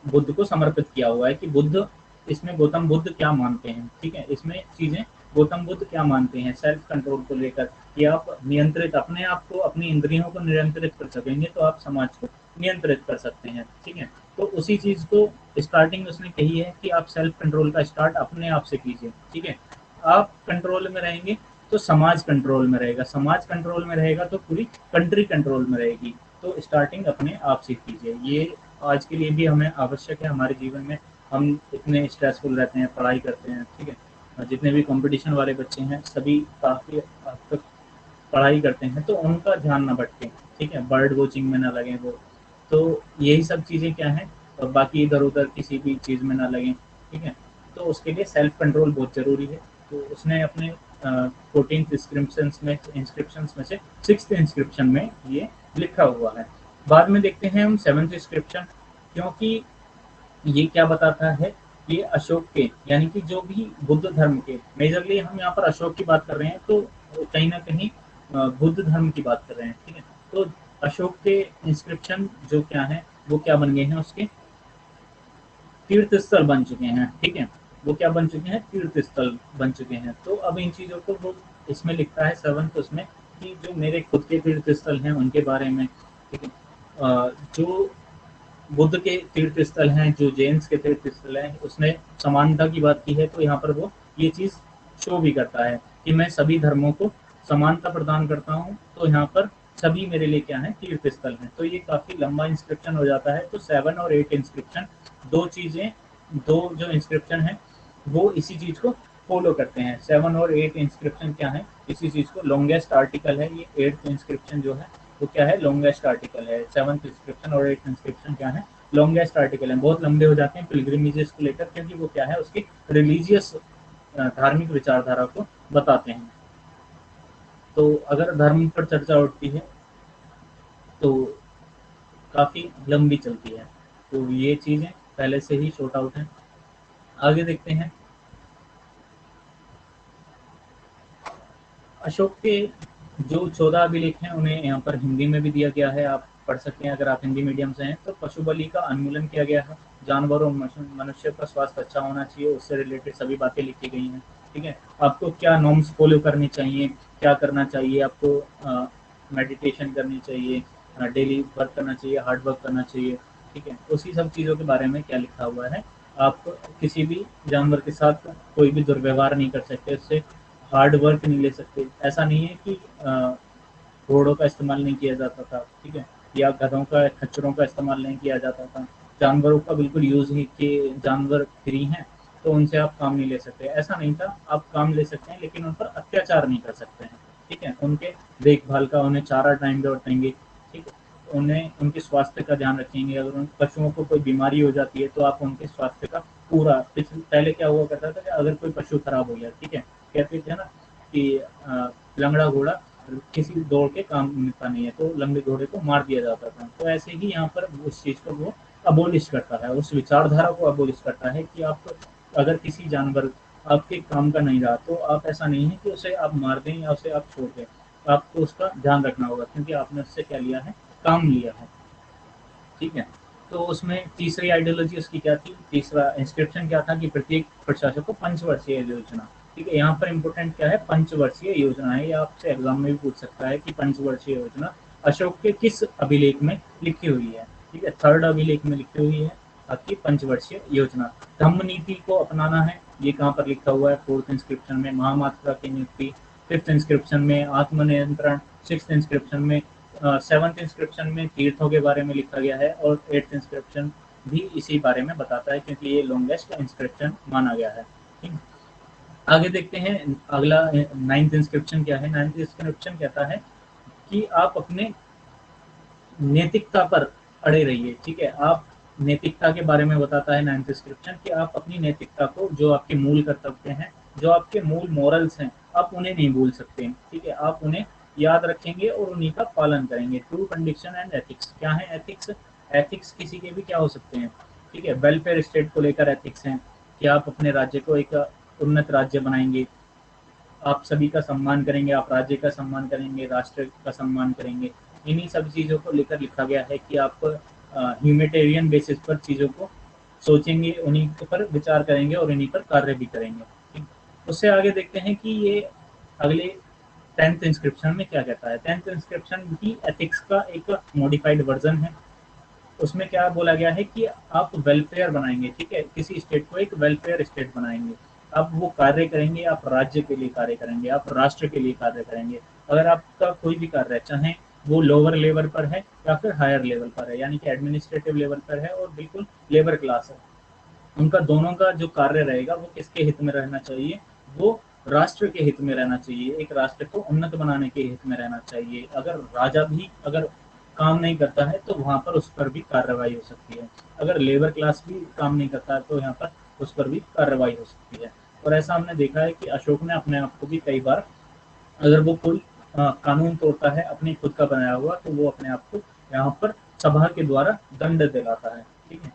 बुद्ध को समर्पित किया हुआ है कि बुद्ध, इसमें गौतम बुद्ध क्या मानते हैं। ठीक है, इसमें चीजें गौतम बुद्ध क्या मानते हैं सेल्फ कंट्रोल को लेकर, कि आप नियंत्रित, अपने आप को, अपनी इंद्रियों को नियंत्रित कर सकेंगे तो आप समाज को नियंत्रित कर सकते हैं। ठीक है, तो उसी चीज को स्टार्टिंग उसने कही है कि आप सेल्फ कंट्रोल का स्टार्ट अपने आप से कीजिए। ठीक है, आप कंट्रोल में रहेंगे तो समाज कंट्रोल में रहेगा, समाज कंट्रोल में रहेगा तो पूरी कंट्री कंट्रोल में रहेगी। तो स्टार्टिंग अपने आप से कीजिए, ये आज के लिए भी हमें आवश्यक है हमारे जीवन में। हम इतने स्ट्रेसफुल रहते हैं, पढ़ाई करते हैं, ठीक है, जितने भी कंपटीशन वाले बच्चे हैं सभी काफ़ी हद तक पढ़ाई करते हैं, तो उनका ध्यान ना भटके। ठीक है, बर्ड वॉचिंग में ना लगे वो, तो यही सब चीज़ें क्या हैं, और बाकी इधर उधर किसी भी चीज़ में ना लगें। ठीक है, तो उसके लिए सेल्फ कंट्रोल बहुत जरूरी है। तो उसने अपने 14th इंस्क्रिप्शन में से 6th इंस्क्रिप्शन में ये लिखा हुआ है। बाद में देखते हैं हम 7th इंस्क्रिप्शन, क्योंकि ये क्या बताता है, ये अशोक के यानी कि जो भी बुद्ध धर्म के, मेजरली हम यहाँ पर अशोक की बात कर रहे हैं, तो कहीं ना कहीं बुद्ध धर्म की बात कर रहे हैं, ठीक है। तो अशोक के इंस्क्रिप्शन जो क्या है, वो क्या बन गए हैं, उसके तीर्थ स्थल बन चुके हैं, ठीक है। वो क्या बन चुके हैं, तीर्थ स्थल बन चुके हैं। तो अब इन चीजों को वो इसमें लिखता है 7th उसमें, कि जो मेरे खुद के तीर्थ स्थल हैं उनके बारे में, ठीक है। जो बुद्ध के तीर्थ स्थल हैं, जो जैन्स के तीर्थ स्थल हैं, उसने समानता की बात की है। तो यहाँ पर वो ये चीज शो भी करता है कि मैं सभी धर्मों को समानता प्रदान करता हूँ, तो यहाँ पर सभी मेरे लिए क्या है, तीर्थ स्थल हैं। तो ये काफी लंबा इंस्क्रिप्शन हो जाता है। तो 7 और 8 इंस्क्रिप्शन, दो चीजें, दो जो इंस्क्रिप्शन है वो इसी चीज को फॉलो करते हैं। 7 और 8 इंस्क्रिप्शन क्या है, इसी चीज को, लॉन्गेस्ट आर्टिकल है ये 8th इंस्क्रिप्शन जो है, वो क्या है, लॉन्गेस्ट आर्टिकल है। 7th इंस्क्रिप्शन और 8th इंस्क्रिप्शन क्या है, लॉन्गेस्ट आर्टिकल है। बहुत लंबे हो जाते हैं पिलग्रिमेजेस को लेकर, क्योंकि वो क्या है, उसकी रिलीजियस धार्मिक विचारधारा को बताते हैं। तो अगर धर्म पर चर्चा उठती है तो काफी लंबी चलती है। तो ये चीजें पहले से ही शॉर्ट आउट है। आगे देखते हैं, अशोक के जो 14 अभिलेख हैं उन्हें यहाँ पर हिंदी में भी दिया गया है, आप पढ़ सकते हैं अगर आप हिंदी मीडियम से हैं। तो पशु बलि का अन्मूलन किया गया है, जानवर और मनुष्य का स्वास्थ्य अच्छा होना चाहिए, उससे रिलेटेड सभी बातें लिखी गई हैं, ठीक है। आपको क्या नॉर्म्स फॉलो करनी चाहिए, क्या करना चाहिए आपको, मेडिटेशन करनी चाहिए, डेली वर्क करना चाहिए, हार्ड वर्क करना चाहिए, ठीक है। उसी सब चीज़ों के बारे में क्या लिखा हुआ है, आप किसी भी जानवर के साथ कोई भी दुर्व्यवहार नहीं कर सकते, उससे हार्ड वर्क नहीं ले सकते। ऐसा नहीं है कि घोड़ों का इस्तेमाल नहीं किया जाता था, ठीक है, या गधों का, खच्चरों का इस्तेमाल नहीं किया जाता था। जानवरों का बिल्कुल यूज ही कि जानवर फ्री हैं तो उनसे आप काम नहीं ले सकते, ऐसा नहीं था। आप काम ले सकते हैं लेकिन उन पर अत्याचार नहीं कर सकते हैं, ठीक है। उनके देखभाल का, उन्हें चारा टाइम पे बताएंगे, ठीक है, उन्हें उनके स्वास्थ्य का ध्यान रखेंगे। अगर उन पशुओं को कोई बीमारी हो जाती है तो आप उनके स्वास्थ्य का पूरा, पहले क्या हुआ करता था कि अगर कोई पशु खराब हो गया, ठीक है, कहते थे ना कि लंगड़ा घोड़ा किसी दौड़ के काम मिलता नहीं है, तो लंबे घोड़े को मार दिया जाता था। तो ऐसे ही यहाँ पर उस चीज को वो अबोलिश करता है, उस विचारधारा को अबोलिश करता है कि आप अगर किसी जानवर आपके काम का नहीं रहा तो आप, ऐसा नहीं है कि उसे आप मार दें या उसे आप छोड़ दें, आपको उसका ध्यान रखना होगा, क्योंकि आपने उससे क्या लिया है, काम लिया है, ठीक है। तो उसमें तीसरी आइडियोलॉजी उसकी क्या थी, तीसरा इंस्क्रिप्शन क्या था, कि प्रत्येक प्रशासक को पंचवर्षीय योजना, ठीक है। यहाँ पर इम्पोर्टेंट क्या है, पंचवर्षीय योजना है। ये आपसे एग्जाम में भी पूछ सकता है कि पंचवर्षीय योजना अशोक के किस अभिलेख में लिखी हुई है, ठीक है। 3rd अभिलेख में लिखी हुई है आपकी पंचवर्षीय योजना। धम्म नीति को अपनाना है, ये कहाँ पर लिखा हुआ है, 4th इंस्क्रिप्शन में महामात्रा की नियुक्ति, 5th इंस्क्रिप्शन में आत्मनियंत्रण, 6th इंस्क्रिप्शन में, 7th इंस्क्रिप्शन में तीर्थों के बारे में लिखा गया है, और 8th इंस्क्रिप्शन भी इसी बारे में बताता है, क्योंकि ये लॉन्गेस्ट इंस्क्रिप्शन माना गया है, ठीक है। आगे देखते हैं, अगला 9th इंस्क्रिप्शन क्या है। 9th इंस्क्रिप्शन कहता है कि आप अपने नैतिकता पर अड़े रहिए, ठीक है। आप नैतिकता के बारे में बताता है 9th इंस्क्रिप्शन, कि आप अपनी नैतिकता को, जो आपके मूल कर्तव्य हैं, जो आपके मूल मॉरल्स हैं, आप उन्हें नहीं भूल सकते, ठीक है। आप उन्हें याद रखेंगे और उन्हीं का पालन करेंगे। ट्रू कंडीशन एंड एथिक्स, क्या है एथिक्स, एथिक्स किसी के भी क्या हो सकते हैं, ठीक है। वेलफेयर स्टेट को लेकर एथिक्स हैं कि आप अपने राज्य को एक उन्नत राज्य बनाएंगे, आप सभी का सम्मान करेंगे, आप राज्य का सम्मान करेंगे, राष्ट्र का सम्मान करेंगे। इन्हीं सब चीज़ों को लेकर लिखा गया है कि आप ह्यूमैनिटेरियन बेसिस पर चीज़ों को सोचेंगे, उन्हीं पर विचार करेंगे और इन्हीं पर कार्य भी करेंगे, ठीक। उससे आगे देखते हैं कि ये अगले 10th इंस्क्रिप्शन में क्या कहता है। 10th इंस्क्रिप्शन भी एथिक्स का एक मॉडिफाइड वर्जन है। उसमें क्या बोला गया है कि आप वेलफेयर बनाएंगे, ठीक है, किसी स्टेट को एक वेलफेयर स्टेट बनाएंगे। आप वो कार्य करेंगे, आप राज्य के लिए कार्य करेंगे, आप राष्ट्र के लिए कार्य करेंगे। अगर आपका कोई भी कार्य है, चाहे वो लोअर लेवल पर है या फिर हायर लेवल पर है, यानी कि एडमिनिस्ट्रेटिव लेवल पर है और बिल्कुल लेबर क्लास है, उनका दोनों का जो कार्य रहेगा वो किसके हित में रहना चाहिए, वो राष्ट्र के हित में रहना चाहिए, एक राष्ट्र को उन्नत बनाने के हित में रहना चाहिए। अगर राजा भी अगर काम नहीं करता है तो वहां पर उस पर भी कार्रवाई हो सकती है। अगर लेबर क्लास भी काम नहीं करता है तो यहाँ पर उस पर भी कार्रवाई हो सकती है। और ऐसा हमने देखा है कि अशोक ने अपने आप को भी कई बार, अगर वो कोई कानून तोड़ता है अपने खुद का बनाया हुआ, तो वो अपने आप को यहाँ पर सभा के द्वारा दंड दिलाता है। ठीक है,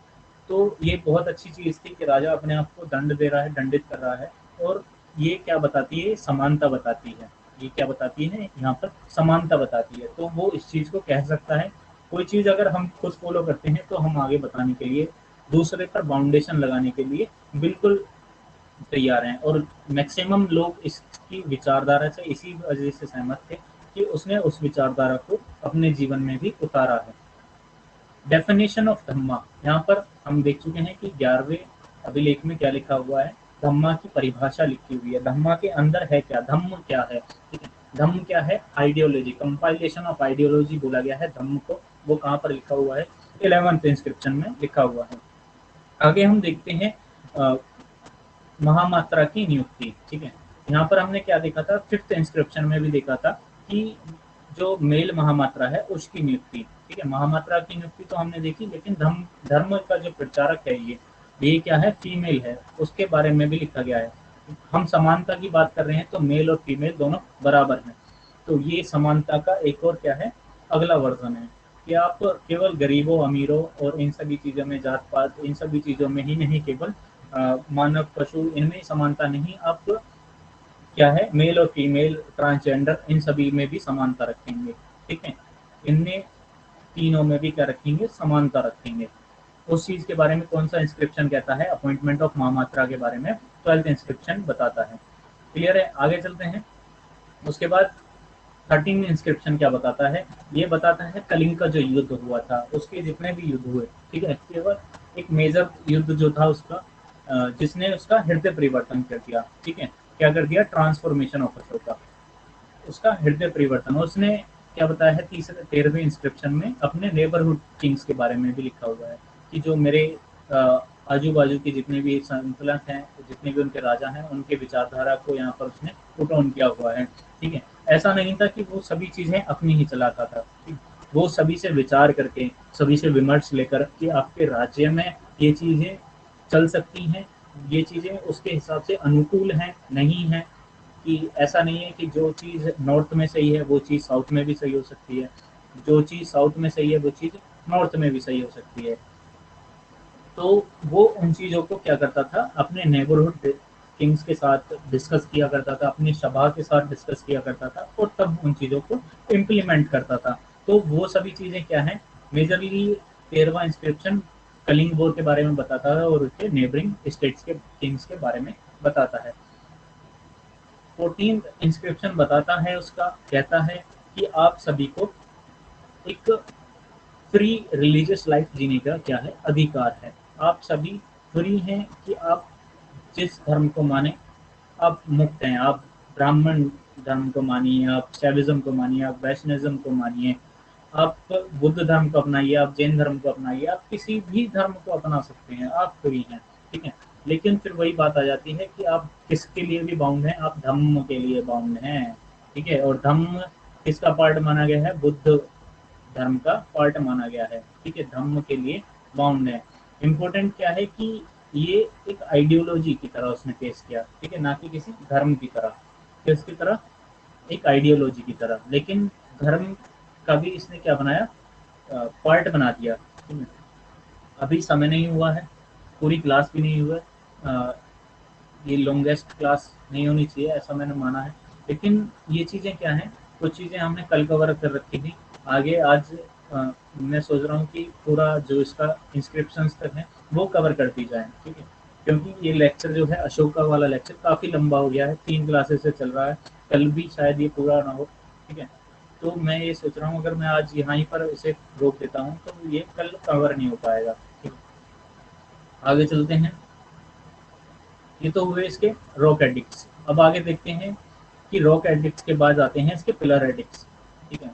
तो ये बहुत अच्छी चीज थी कि राजा अपने आप को दंड दे रहा है, दंडित कर रहा है। और ये क्या बताती है? समानता बताती है। ये क्या बताती है? यहाँ पर समानता बताती है। तो वो इस चीज को कह सकता है। कोई चीज अगर हम खुद फॉलो करते हैं तो हम आगे बताने के लिए, दूसरे पर बाउंडेशन लगाने के लिए बिल्कुल तैयार हैं। और मैक्सिमम लोग इसकी विचारधारा से इसी वजह से सहमत थे कि उसने उस विचारधारा को अपने जीवन में भी उतारा है। डेफिनेशन ऑफ धम्मा, यहाँ पर हम देख चुके हैं कि 11वें अभिलेख में क्या लिखा हुआ है। धम्मा की परिभाषा लिखी हुई है। धम्मा के अंदर है क्या? धम्म क्या है? ठीक है, धम्म क्या है? आइडियोलॉजी, कंपाइलेशन ऑफ आइडियोलॉजी बोला गया है धम्म को। वो कहाँ पर लिखा हुआ है? 11th इंस्क्रिप्शन में लिखा हुआ है। आगे हम देखते हैं महामात्रा की नियुक्ति। ठीक है, यहाँ पर हमने क्या देखा था? 5th इंस्क्रिप्शन में भी देखा था कि जो मेल महामात्रा है उसकी नियुक्ति। ठीक है, महामात्रा की नियुक्ति तो हमने देखी, लेकिन धर्म धर्म का जो प्रचारक है ये क्या है? फीमेल है, उसके बारे में भी लिखा गया है। हम समानता की बात कर रहे हैं तो मेल और फीमेल दोनों बराबर हैं। तो ये समानता का एक और क्या है? अगला वर्जन है कि आप केवल गरीबों, अमीरों और इन सभी चीजों में, जात पात, इन सभी चीजों में ही नहीं, केवल मानव, पशु, इनमें समानता नहीं, आप क्या है? मेल और फीमेल, ट्रांसजेंडर, इन सभी में भी समानता रखेंगे। ठीक है, इनमें तीनों में भी क्या रखेंगे? समानता रखेंगे। उस चीज के बारे में कौन सा इंस्क्रिप्शन कहता है? अपॉइंटमेंट ऑफ महामात्रा के बारे में 12th इंस्क्रिप्शन बताता है। क्लियर है? आगे चलते हैं। उसके बाद 13 इंस्क्रिप्शन क्या बताता है? ये बताता है कलिंग का जो युद्ध हुआ था, उसके जितने भी युद्ध हुए। ठीक है, केवल एक मेजर युद्ध जो था उसका, जिसने उसका हृदय परिवर्तन कर दिया। ठीक है, क्या कर दिया? ट्रांसफॉर्मेशन ऑफ अशोका, उसका हृदय परिवर्तन। उसने क्या बताया है? 13वें इंस्क्रिप्शन में अपने नेबरहुड किंग्स के बारे में भी लिखा हुआ है कि जो मेरे आजू बाजू के जितने भी संतुलन हैं, जितने भी उनके राजा हैं, उनके विचारधारा को यहाँ पर उसने पुट ऑन किया हुआ है। ठीक है, ऐसा नहीं था कि वो सभी चीजें अपनी ही चलाता था। ठीक? वो सभी से विचार करके, सभी से विमर्श लेकर कि आपके राज्य में ये चीजें चल सकती हैं, ये चीजें उसके हिसाब से अनुकूल हैं, नहीं है। कि ऐसा नहीं है कि जो चीज़ नॉर्थ में सही है वो चीज़ साउथ में भी सही हो सकती है, जो चीज़ साउथ में सही है वो चीज़ नॉर्थ में भी सही हो सकती है। तो वो उन चीज़ों को क्या करता था? अपने नेबरहुड किंग्स के साथ डिस्कस किया करता था, अपनी सभा के साथ डिस्कस किया करता था, और तब उन चीज़ों को इम्प्लीमेंट करता था। तो वो सभी चीज़ें क्या हैं? मेजरली 13वां इंस्क्रिप्शन कलिंग वॉर के बारे में बताता है और उसके नेबरिंग स्टेट्स के किंग्स के बारे में बताता है। 14th इंस्क्रिप्शन बताता है, उसका कहता है कि आप सभी को एक फ्री रिलीजियस लाइफ जीने का क्या है? अधिकार है। आप सभी फ्री हैं कि आप जिस धर्म को माने, आप मुक्त हैं। आप ब्राह्मण धर्म को मानिए, आप शैविज्म को मानिए, आप वैष्णविज्म को मानिए, आप बुद्ध धर्म को अपनाइए, आप जैन धर्म को अपनाइए, आप किसी भी धर्म को अपना सकते हैं, आप फ्री हैं। ठीक है, लेकिन फिर वही बात आ जाती है कि आप किसके लिए भी बाउंड हैं? आप धम्म के लिए बाउंड हैं। ठीक है, और धम्म किसका पार्ट माना गया है? बुद्ध धर्म का पार्ट माना गया है। ठीक है, धम्म के लिए बाउंड है। इम्पोर्टेंट क्या है कि ये एक आइडियोलॉजी की तरह उसने पेश किया। ठीक है, ना कि किसी धर्म की तरह। किसकी तरह? एक आइडियोलॉजी की तरह। लेकिन धर्म का भी इसने क्या बनाया? पार्ट बना दिया। ठीक है, अभी समय नहीं हुआ है, पूरी क्लास भी नहीं हुआ है, ये लॉन्गेस्ट क्लास नहीं होनी चाहिए, ऐसा मैंने माना है। लेकिन ये चीज़ें क्या हैं? कुछ चीज़ें हमने कल कवर कर रखी थी। आगे आज मैं सोच रहा हूँ कि पूरा जो इसका इंस्क्रिप्शन तक है वो कवर कर दी जाए। ठीक है, क्योंकि ये लेक्चर जो है, अशोका वाला लेक्चर काफ़ी लंबा हो गया है, 3 क्लासेस से चल रहा है, कल भी शायद ये पूरा ना हो। ठीक है, तो मैं ये सोच रहा हूँ अगर मैं आज यहाँ पर इसे रोक देता हूँ तो ये कल कवर नहीं हो पाएगा। ठीक है, आगे चलते हैं। ये तो हुए इसके रॉक एडिक्ट्स। अब आगे देखते हैं कि रॉक एडिक्ट्स के बाद आते हैं इसके पिलर एडिक्ट्स। ठीक है,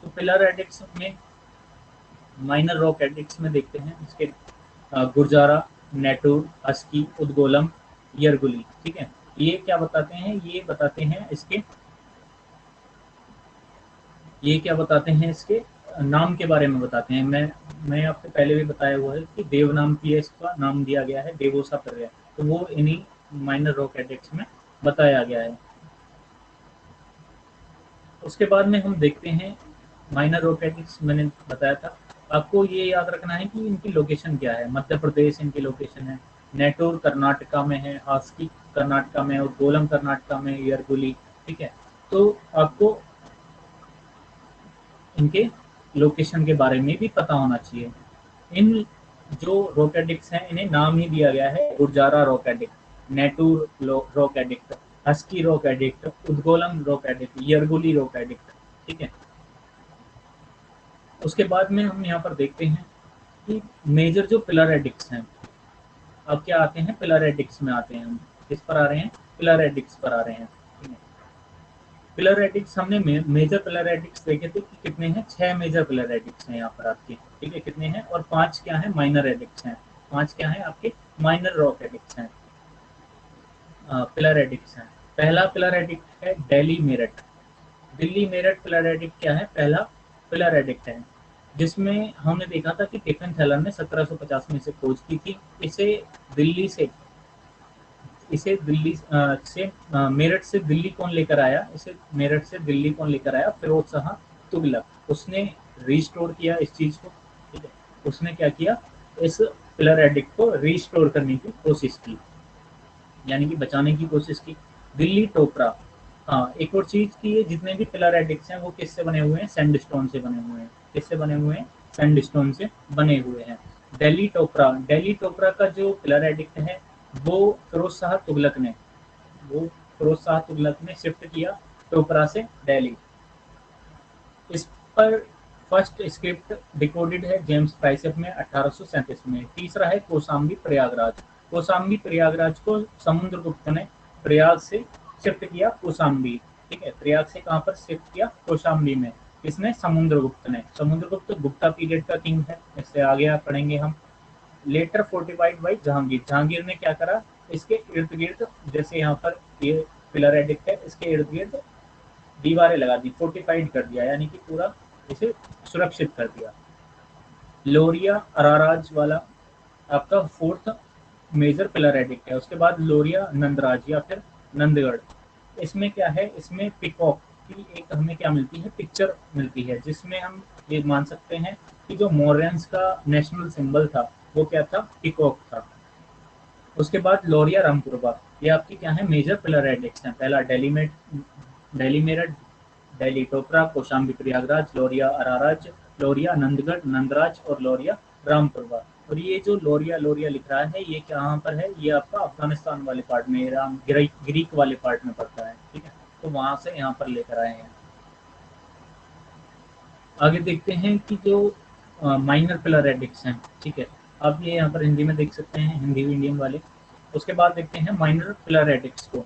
तो पिलर एडिक्ट्स में, माइनर रॉक एडिक्ट्स में देखते हैं इसके गुरजारा, नेटूर, अस्की, उदगोलम, यरगुली। ठीक है, ये क्या बताते हैं? ये बताते हैं इसके, ये क्या बताते हैं? इसके नाम के बारे में बताते हैं। मैं आपको पहले भी बताया हुआ है कि देव नाम की इसका नाम दिया गया है, देवोसा पर्याय। तो वो इन्हीं माइनर रॉक एडिक्ट्स में बताया गया है। उसके बाद में हम देखते हैं माइनर रॉक एडिक्ट्स, मैंने बताया था आपको ये याद रखना है कि इनकी लोकेशन क्या है। मध्य प्रदेश इनकी लोकेशन है, नेटूर कर्नाटका में है, हास्की कर्नाटका में और कोलम कर्नाटका में, यरगुली, ठीक है। तो आपको इनके लोकेशन के बारे में भी पता होना चाहिए। इन जो रॉक एडिक्ट्स हैं इन्हें नाम ही दिया गया है गुर्जारा रॉक एडिक्ट, नेटूर rock addict, husky rock addict, उद्गोलम रॉक एडिक्ट, यरगुली रॉक एडिक्ट, ठीक है। उसके बाद में हम यहाँ पर देखते हैं कि मेजर जो पिलर एडिक्ट्स हैं, अब क्या आते हैं, पिलर एडिक्ट्स में आते हैं हम। किस पर आ रहे हैं, पिलर एडिक्ट्स पर आ रहे हैं, ठीक है। पिलर एडिक्ट्स हमने मेजर पिलर एडिक्ट्स देखे थे कि कितने हैं, 6 मेजर पिलर एडिक्ट्स हैं यहाँ पर आपके, ठीक है, कितने हैं, और 5 क्या है, माइनर एडिक्ट्स हैं। 5 क्या है आपके, माइनर रॉक एडिक्ट्स हैं, पिलर एडिक्ट्स हैं। पहला पिलर एडिक्ट है दिल्ली मेरठ। दिल्ली मेरठ पिलर एडिक्ट क्या है, पहला पिलर एडिक्ट है, जिसमें हमने देखा था कि टिफिन थैलन ने 1750 में से खोज की थी। इसे दिल्ली से इसे दिल्ली से मेरठ से दिल्ली कौन लेकर आया, इसे मेरठ से दिल्ली कौन लेकर आया, फिरोज शाह तुगलक। उसने रिस्टोर किया इस चीज को, ठीक है। उसने क्या किया, इस पिलर एडिक्ट को रिस्टोर करने की कोशिश की, यानी कि बचाने की कोशिश की। दिल्ली टोपरा, हाँ एक और चीज की है, जितने भी पिलर एडिक्ट्स हैं वो किससे बने हुए हैं, सैंडस्टोन से बने हुए हैं। किससे बने हुए हैं, सैंडस्टोन से बने हुए हैं। दिल्ली टोपरा, दिल्ली टोपरा का जो पिलर एडिक्ट है वो फिरोज शाह तुगलक ने वो फिरोज शाह तुगलक ने शिफ्ट किया टोपरा से दिल्ली। इस पर फर्स्ट स्क्रिप्ट डिकोडेड है जेम्स प्राइसेप में 1837 में। तीसरा है कौशाम्बी प्रयागराज। कौशाम्बी प्रयागराज को समुद्रगुप्त ने प्रयाग से शिफ्ट किया कौशाम्बी, ठीक है। प्रयाग से कहाँ पर शिफ्ट किया, कौशाम्बी में। किसने, समुद्रगुप्त ने। समुद्रगुप्त गुप्ता पीरियड का किंग है, इससे आगे आप पढ़ेंगे हम। Later fortified by Jahangir, Jahangir ने क्या करा, इसके इर्द गिर्द, जैसे यहाँ पर ये पिलर एडिक्ट है, इसके इर्द गिर्द दीवारें लगा दी, फोर्टिफाइड कर दिया, यानी कि पूरा इसे सुरक्षित कर दिया। लोरिया अराराज वाला आपका फोर्थ मेजर पिलर एडिक्ट है। उसके बाद लोरिया नंदराज या फिर नंदगढ़। इसमें क्या है, इसमें पिकॉक की एक हमें क्या मिलती है, पिक्चर मिलती है, जिसमें हम ये मान सकते हैं कि जो मौर्यंस का नेशनल सिंबल था वो क्या था, पिकॉक था। उसके बाद लोरिया रामपुरबा, ये आपकी क्या है, मेजर पिलर एडिक्ट्स हैं। पहला दिल्ली मेरठ, दिल्ली टोपरा, कौशाम्बी प्रयागराज, लोरिया अराराज, लोरिया नंदगढ़ नंदराज और लोरिया रामपुरबा। और ये जो लोरिया लोरिया लिख रहा है ये कहाँ पर है, ये आपका अफगानिस्तान वाले पार्ट में, ईरान ग्रीक वाले पार्ट में पड़ता है, ठीक है। तो वहां से यहाँ पर लेकर आए हैं। आगे देखते हैं कि जो माइनर पिलर एडिक्ट्स हैं, ठीक है। आप ये यहाँ पर हिंदी में देख सकते हैं, हिंदी मीडियम वाले। उसके बाद देखते हैं माइनर पिलर एडिक्ट्स को।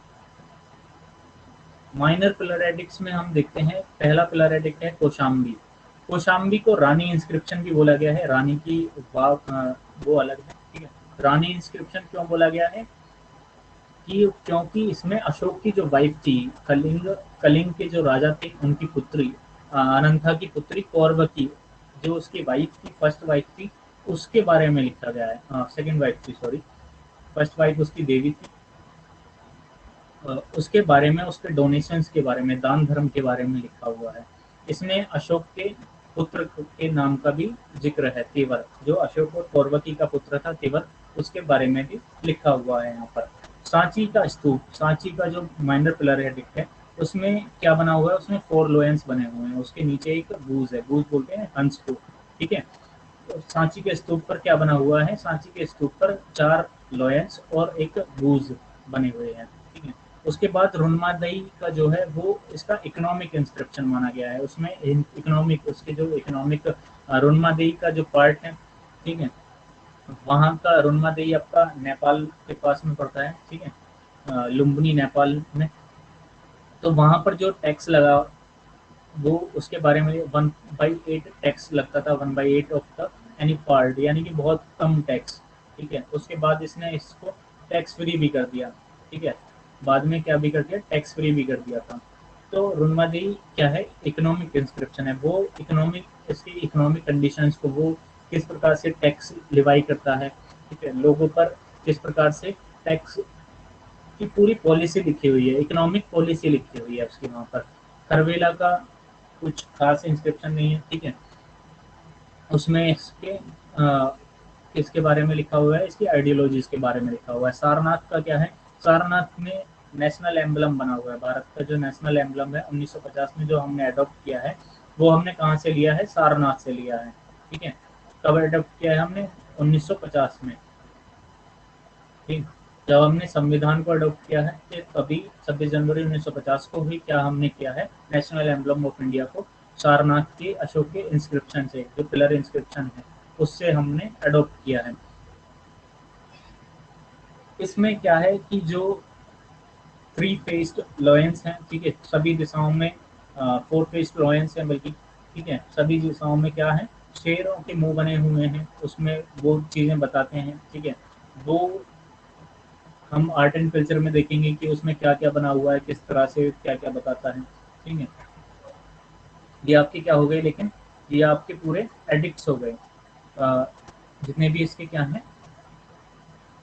माइनर पिलर एडिक्ट्स में हम देखते हैं, पहला पिलर एडिक्ट है कौशाम्बी। कौशाम्बी को रानी इंस्क्रिप्शन भी बोला गया है, रानी की वो अलग है, ठीक है। रानी इंस्क्रिप्शन क्यों बोला गया है, कि क्योंकि इसमें अशोक की जो वाइफ थी, कलिंग कलिंग के जो राजा थे उनकी पुत्री, अनंथा की पुत्री कौरवती, जो उसकी वाइफ थी, फर्स्ट वाइफ थी, उसके बारे में लिखा गया है। सेकंड वाइफ थी, सॉरी, फर्स्ट वाइफ उसकी देवी थी। उसके बारे में, उसके डोनेशंस के बारे में, दान धर्म के बारे में लिखा हुआ है। इसमें अशोक के पुत्र के नाम का भी जिक्र है, तेवर, जो अशोक और कौरवती का पुत्र था तेवर, उसके बारे में भी लिखा हुआ है यहाँ पर। सांची का स्तूप, सांची का जो माइनर पिलर एडिक्ट है, उसमें क्या बना हुआ है, उसमें 4 लोयंस बने हुए हैं, उसके नीचे एक गूज है, गूज बोलते हैं हंस को, ठीक है। तो सांची के स्तूप पर क्या बना हुआ है, सांची के स्तूप पर 4 लोयंस और एक गूज बने हुए हैं, ठीक है। उसके बाद रुन्मादई का जो है वो इसका इकोनॉमिक इंस्क्रिप्शन माना गया है। उसमें इकोनॉमिक, उसके जो इकोनॉमिक रुन्मादई का जो पार्ट है, ठीक है, वहाँ का रुन्मादई आपका नेपाल के पास में पड़ता है, ठीक है, लुम्बिनी नेपाल में। तो वहाँ पर जो टैक्स लगा वो, उसके बारे में 1/8 टैक्स लगता था, 1/8 ऑफ द एनी पार्ट, यानी कि बहुत कम टैक्स, ठीक है। उसके बाद इसने इसको टैक्स फ्री भी कर दिया, ठीक है। बाद में क्या भी कर दिया, टैक्स फ्री भी कर दिया था। तो रुन्मादी क्या है, इकोनॉमिक इंस्क्रिप्शन है, वो इकोनॉमिक, इसकी इकोनॉमिक कंडीशंस को, वो किस प्रकार से टैक्स लिवाई करता है, ठीक है, लोगों पर किस प्रकार से टैक्स की पूरी पॉलिसी लिखी हुई है, इकोनॉमिक पॉलिसी लिखी हुई है उसकी वहाँ पर। खरवेला का कुछ खास इंस्क्रिप्शन नहीं है, ठीक है। उसमें इसके बारे में लिखा हुआ है, इसकी आइडियोलॉजीज के बारे में लिखा हुआ है। सारनाथ का क्या है, सारनाथ में नेशनल एम्बलम बना हुआ है, भारत का जो नेशनल एम्बलम है 1950 में जो हमने अडॉप्ट किया है, वो हमने कहाँ से लिया है, सारनाथ से लिया है, ठीक है। कब अडॉप्ट किया है हमने, 1950 में, ठीक। जब हमने संविधान को अडॉप्ट किया है तो तभी 26 जनवरी 1950 को ही क्या हमने किया है, नेशनल एम्बलम ऑफ इंडिया को सारनाथ के अशोक के इंस्क्रिप्शन से, जो पिलर इंस्क्रिप्शन है उससे हमने अडॉप्ट किया है। इसमें क्या है कि जो थ्री फेस्ड लॉयंस हैं, ठीक है, सभी दिशाओं में, फोर फेस्ड लॉयंस हैं बल्कि, ठीक है, सभी दिशाओं में क्या है, शेरों के मुंह बने हुए हैं, उसमें वो चीजें बताते हैं, ठीक है। वो हम आर्ट एंड कल्चर में देखेंगे कि उसमें क्या क्या बना हुआ है, किस तरह से क्या क्या बताता है, ठीक है। ये आपके क्या हो गए, लेकिन ये आपके पूरे एडिक्ट्स हो गए, जितने भी इसके क्या हैं,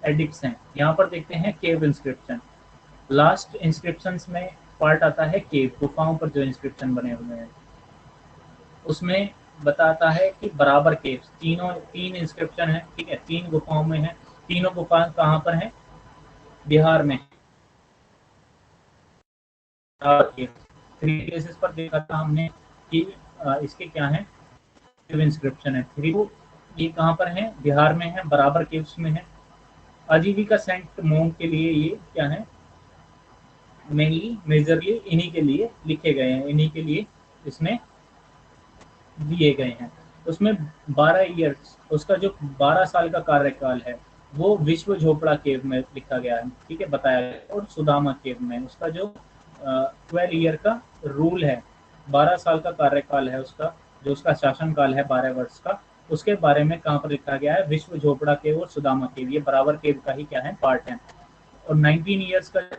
एडिक्ट्स हैं। यहाँ पर देखते हैं केव इंस्क्रिप्शन, लास्ट इंस्क्रिप्शन में पार्ट आता है केव, गुफाओं पर जो इंस्क्रिप्शन बने हुए हैं, उसमें बताता है कि बराबर केव, तीन इंस्क्रिप्शन है, ठीक है, 3 गुफाओं में है। तीनों गुफा कहाँ पर है, बिहार में। थ्री प्लेसेस पर देखा था हमने कि इसके क्या है, इंस्क्रिप्शन है थ्री, ये कहाँ पर है, बिहार में है, बराबर केव्स में है। आजीविका सेंट मोंग के लिए ये क्या है, मेनली मेजरली इन्हीं के लिए लिखे गए हैं, इन्हीं के लिए इसमें दिए गए हैं। उसमें 12 ईयर्स, उसका जो 12 साल का कार्यकाल है वो विश्व झोपड़ा केव में लिखा गया है, ठीक है, बताया गया है। और सुदामा केव में उसका जो 12 ईयर का रूल है, 12 साल का कार्यकाल है उसका, जो उसका शासनकाल है 12 वर्ष का, उसके बारे में कहाँ पर लिखा गया है, विश्व झोपड़ा केव और सुदामा केव, ये बराबर केव का ही क्या है, पार्ट है। और 19 ईयर्स का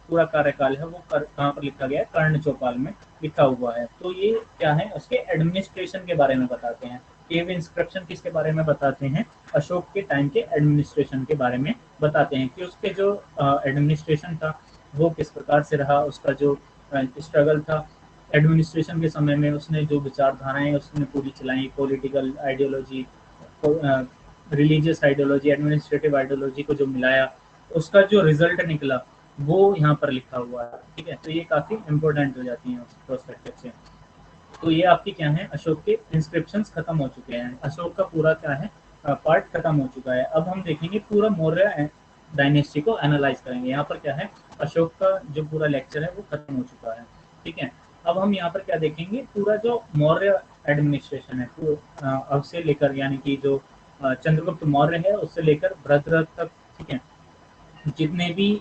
पूरा कार्यकाल है वो कहाँ पर लिखा गया है, कर्ण चौपाल में लिखा हुआ है। तो ये क्या है, उसके एडमिनिस्ट्रेशन के बारे में बताते हैं। केव इंस्क्रिप्शन किसके बारे में बताते हैं, अशोक के टाइम के एडमिनिस्ट्रेशन के बारे में बताते हैं कि उसके जो एडमिनिस्ट्रेशन था वो किस प्रकार से रहा, उसका जो स्ट्रगल था एडमिनिस्ट्रेशन के समय में, उसने जो विचारधाराएं उसने पूरी चलाई, political ideology, religious ideology, administrative ideology को जो मिलाया, उसका जो रिजल्ट निकला वो यहाँ पर लिखा हुआ है, ठीक है। तो ये काफी इंपॉर्टेंट हो जाती है उस प्रोस्पेक्टिव से। तो ये आपकी क्या है, अशोक के इंस्क्रिप्शंस खत्म हो चुके हैं, अशोक का पूरा क्या है, पार्ट खत्म हो चुका है। अब हम देखेंगे पूरा मौर्य डायनेस्टी को एनालाइज करेंगे। यहाँ पर क्या है, अशोक का जो पूरा लेक्चर है वो खत्म हो चुका है, ठीक है। अब हम यहाँ पर क्या देखेंगे, पूरा जो मौर्य एडमिनिस्ट्रेशन है, अब से लेकर, यानी कि जो चंद्रगुप्त मौर्य है उससे लेकर भरतरथ तक, ठीक है, जितने भी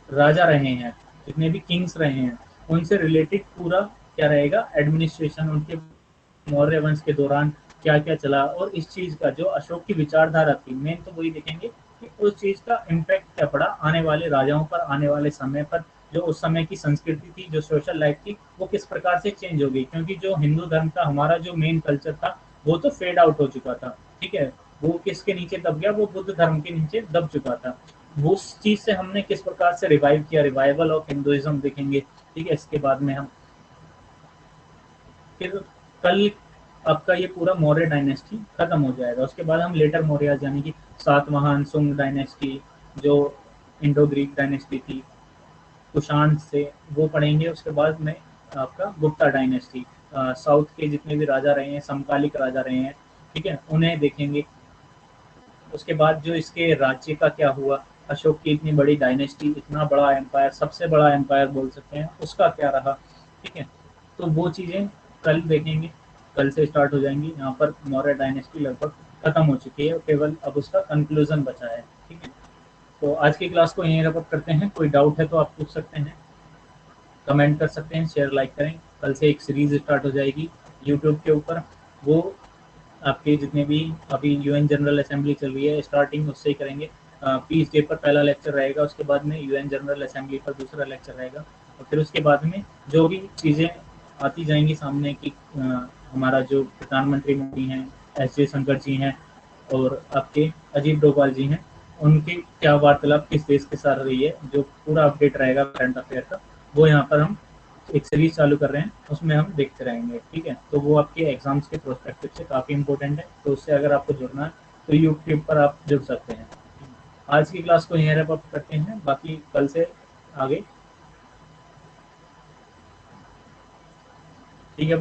राजा रहे हैं, जितने भी किंग्स रहे हैं, उनसे रिलेटेड पूरा क्या रहेगा, एडमिनिस्ट्रेशन, उनके मौर्य वंश के दौरान क्या क्या चला, और इस चीज का जो अशोक की विचारधारा थी, मेन तो वही देखेंगे कि उस चीज का इम्पैक्ट क्या पड़ा आने वाले राजाओं पर, आने वाले समय पर, जो उस समय की संस्कृति थी, जो सोशल लाइफ थी, वो किस प्रकार से चेंज हो गई। क्योंकि जो हिंदू धर्म का हमारा जो मेन कल्चर था वो तो फेड आउट हो चुका था, ठीक है, वो किसके नीचे दब गया, वो बुद्ध धर्म के नीचे दब चुका था। वो उस चीज से हमने किस प्रकार से रिवाइव किया, रिवाइवल ऑफ हिंदुइज्म देखेंगे, ठीक है। इसके बाद में हम फिर कल आपका ये पूरा मौर्य डायनेस्टी खत्म हो जाएगा। उसके बाद हम लेटर मौर्य, यानी कि सातवाहन, सुंग डायनेस्टी, जो इंडो ग्रीक डायनेस्टी थी कुषाण से, वो पढ़ेंगे। उसके बाद में आपका गुप्ता डायनेस्टी, साउथ के जितने भी राजा रहे हैं, समकालिक राजा रहे हैं, ठीक है, उन्हें देखेंगे। उसके बाद जो इसके राज्य का क्या हुआ, अशोक की इतनी बड़ी डायनेस्टी, इतना बड़ा एम्पायर, सबसे बड़ा एम्पायर बोल सकते हैं, उसका क्या रहा, ठीक है। तो वो चीज़ें कल देखेंगे, कल से स्टार्ट हो जाएंगी। यहाँ पर मौर्य डायनेस्टी लगभग खत्म हो चुकी है, केवल अब उसका कंक्लूजन बचा है, ठीक है। तो आज की क्लास को यहीं रैप अप करते हैं। कोई डाउट है तो आप पूछ सकते हैं, कमेंट कर सकते हैं, शेयर लाइक करें। कल से एक सीरीज स्टार्ट हो जाएगी यूट्यूब के ऊपर, वो आपके जितने भी अभी यूएन जनरल असेंबली चल रही है, स्टार्टिंग उससे ही करेंगे। पीस डे पर पहला लेक्चर रहेगा, उसके बाद में यूएन जनरल असेंबली पर दूसरा लेक्चर रहेगा, और फिर उसके बाद में जो भी चीज़ें आती जाएंगी सामने कि हमारा जो प्रधानमंत्री मोदी हैं, एस जयशंकर जी हैं, और आपके अजीत डोभाल जी हैं, उनकी क्या वार्तालाप किस देश के साथ रही है, जो पूरा अपडेट रहेगा करंट अफेयर का, वो यहाँ पर हम एक सीरीज चालू कर रहे हैं, उसमें हम देखते रहेंगे। ठीक है, तो वो आपके एग्जाम्स के प्रोस्पेक्टिव से काफ़ी इंपॉर्टेंट है, तो उससे अगर आपको जुड़ना है तो यूट्यूब पर आप जुड़ सकते हैं। आज की क्लास को यहीं रैप अप करते हैं, बाकी कल से आगे। ठीक है।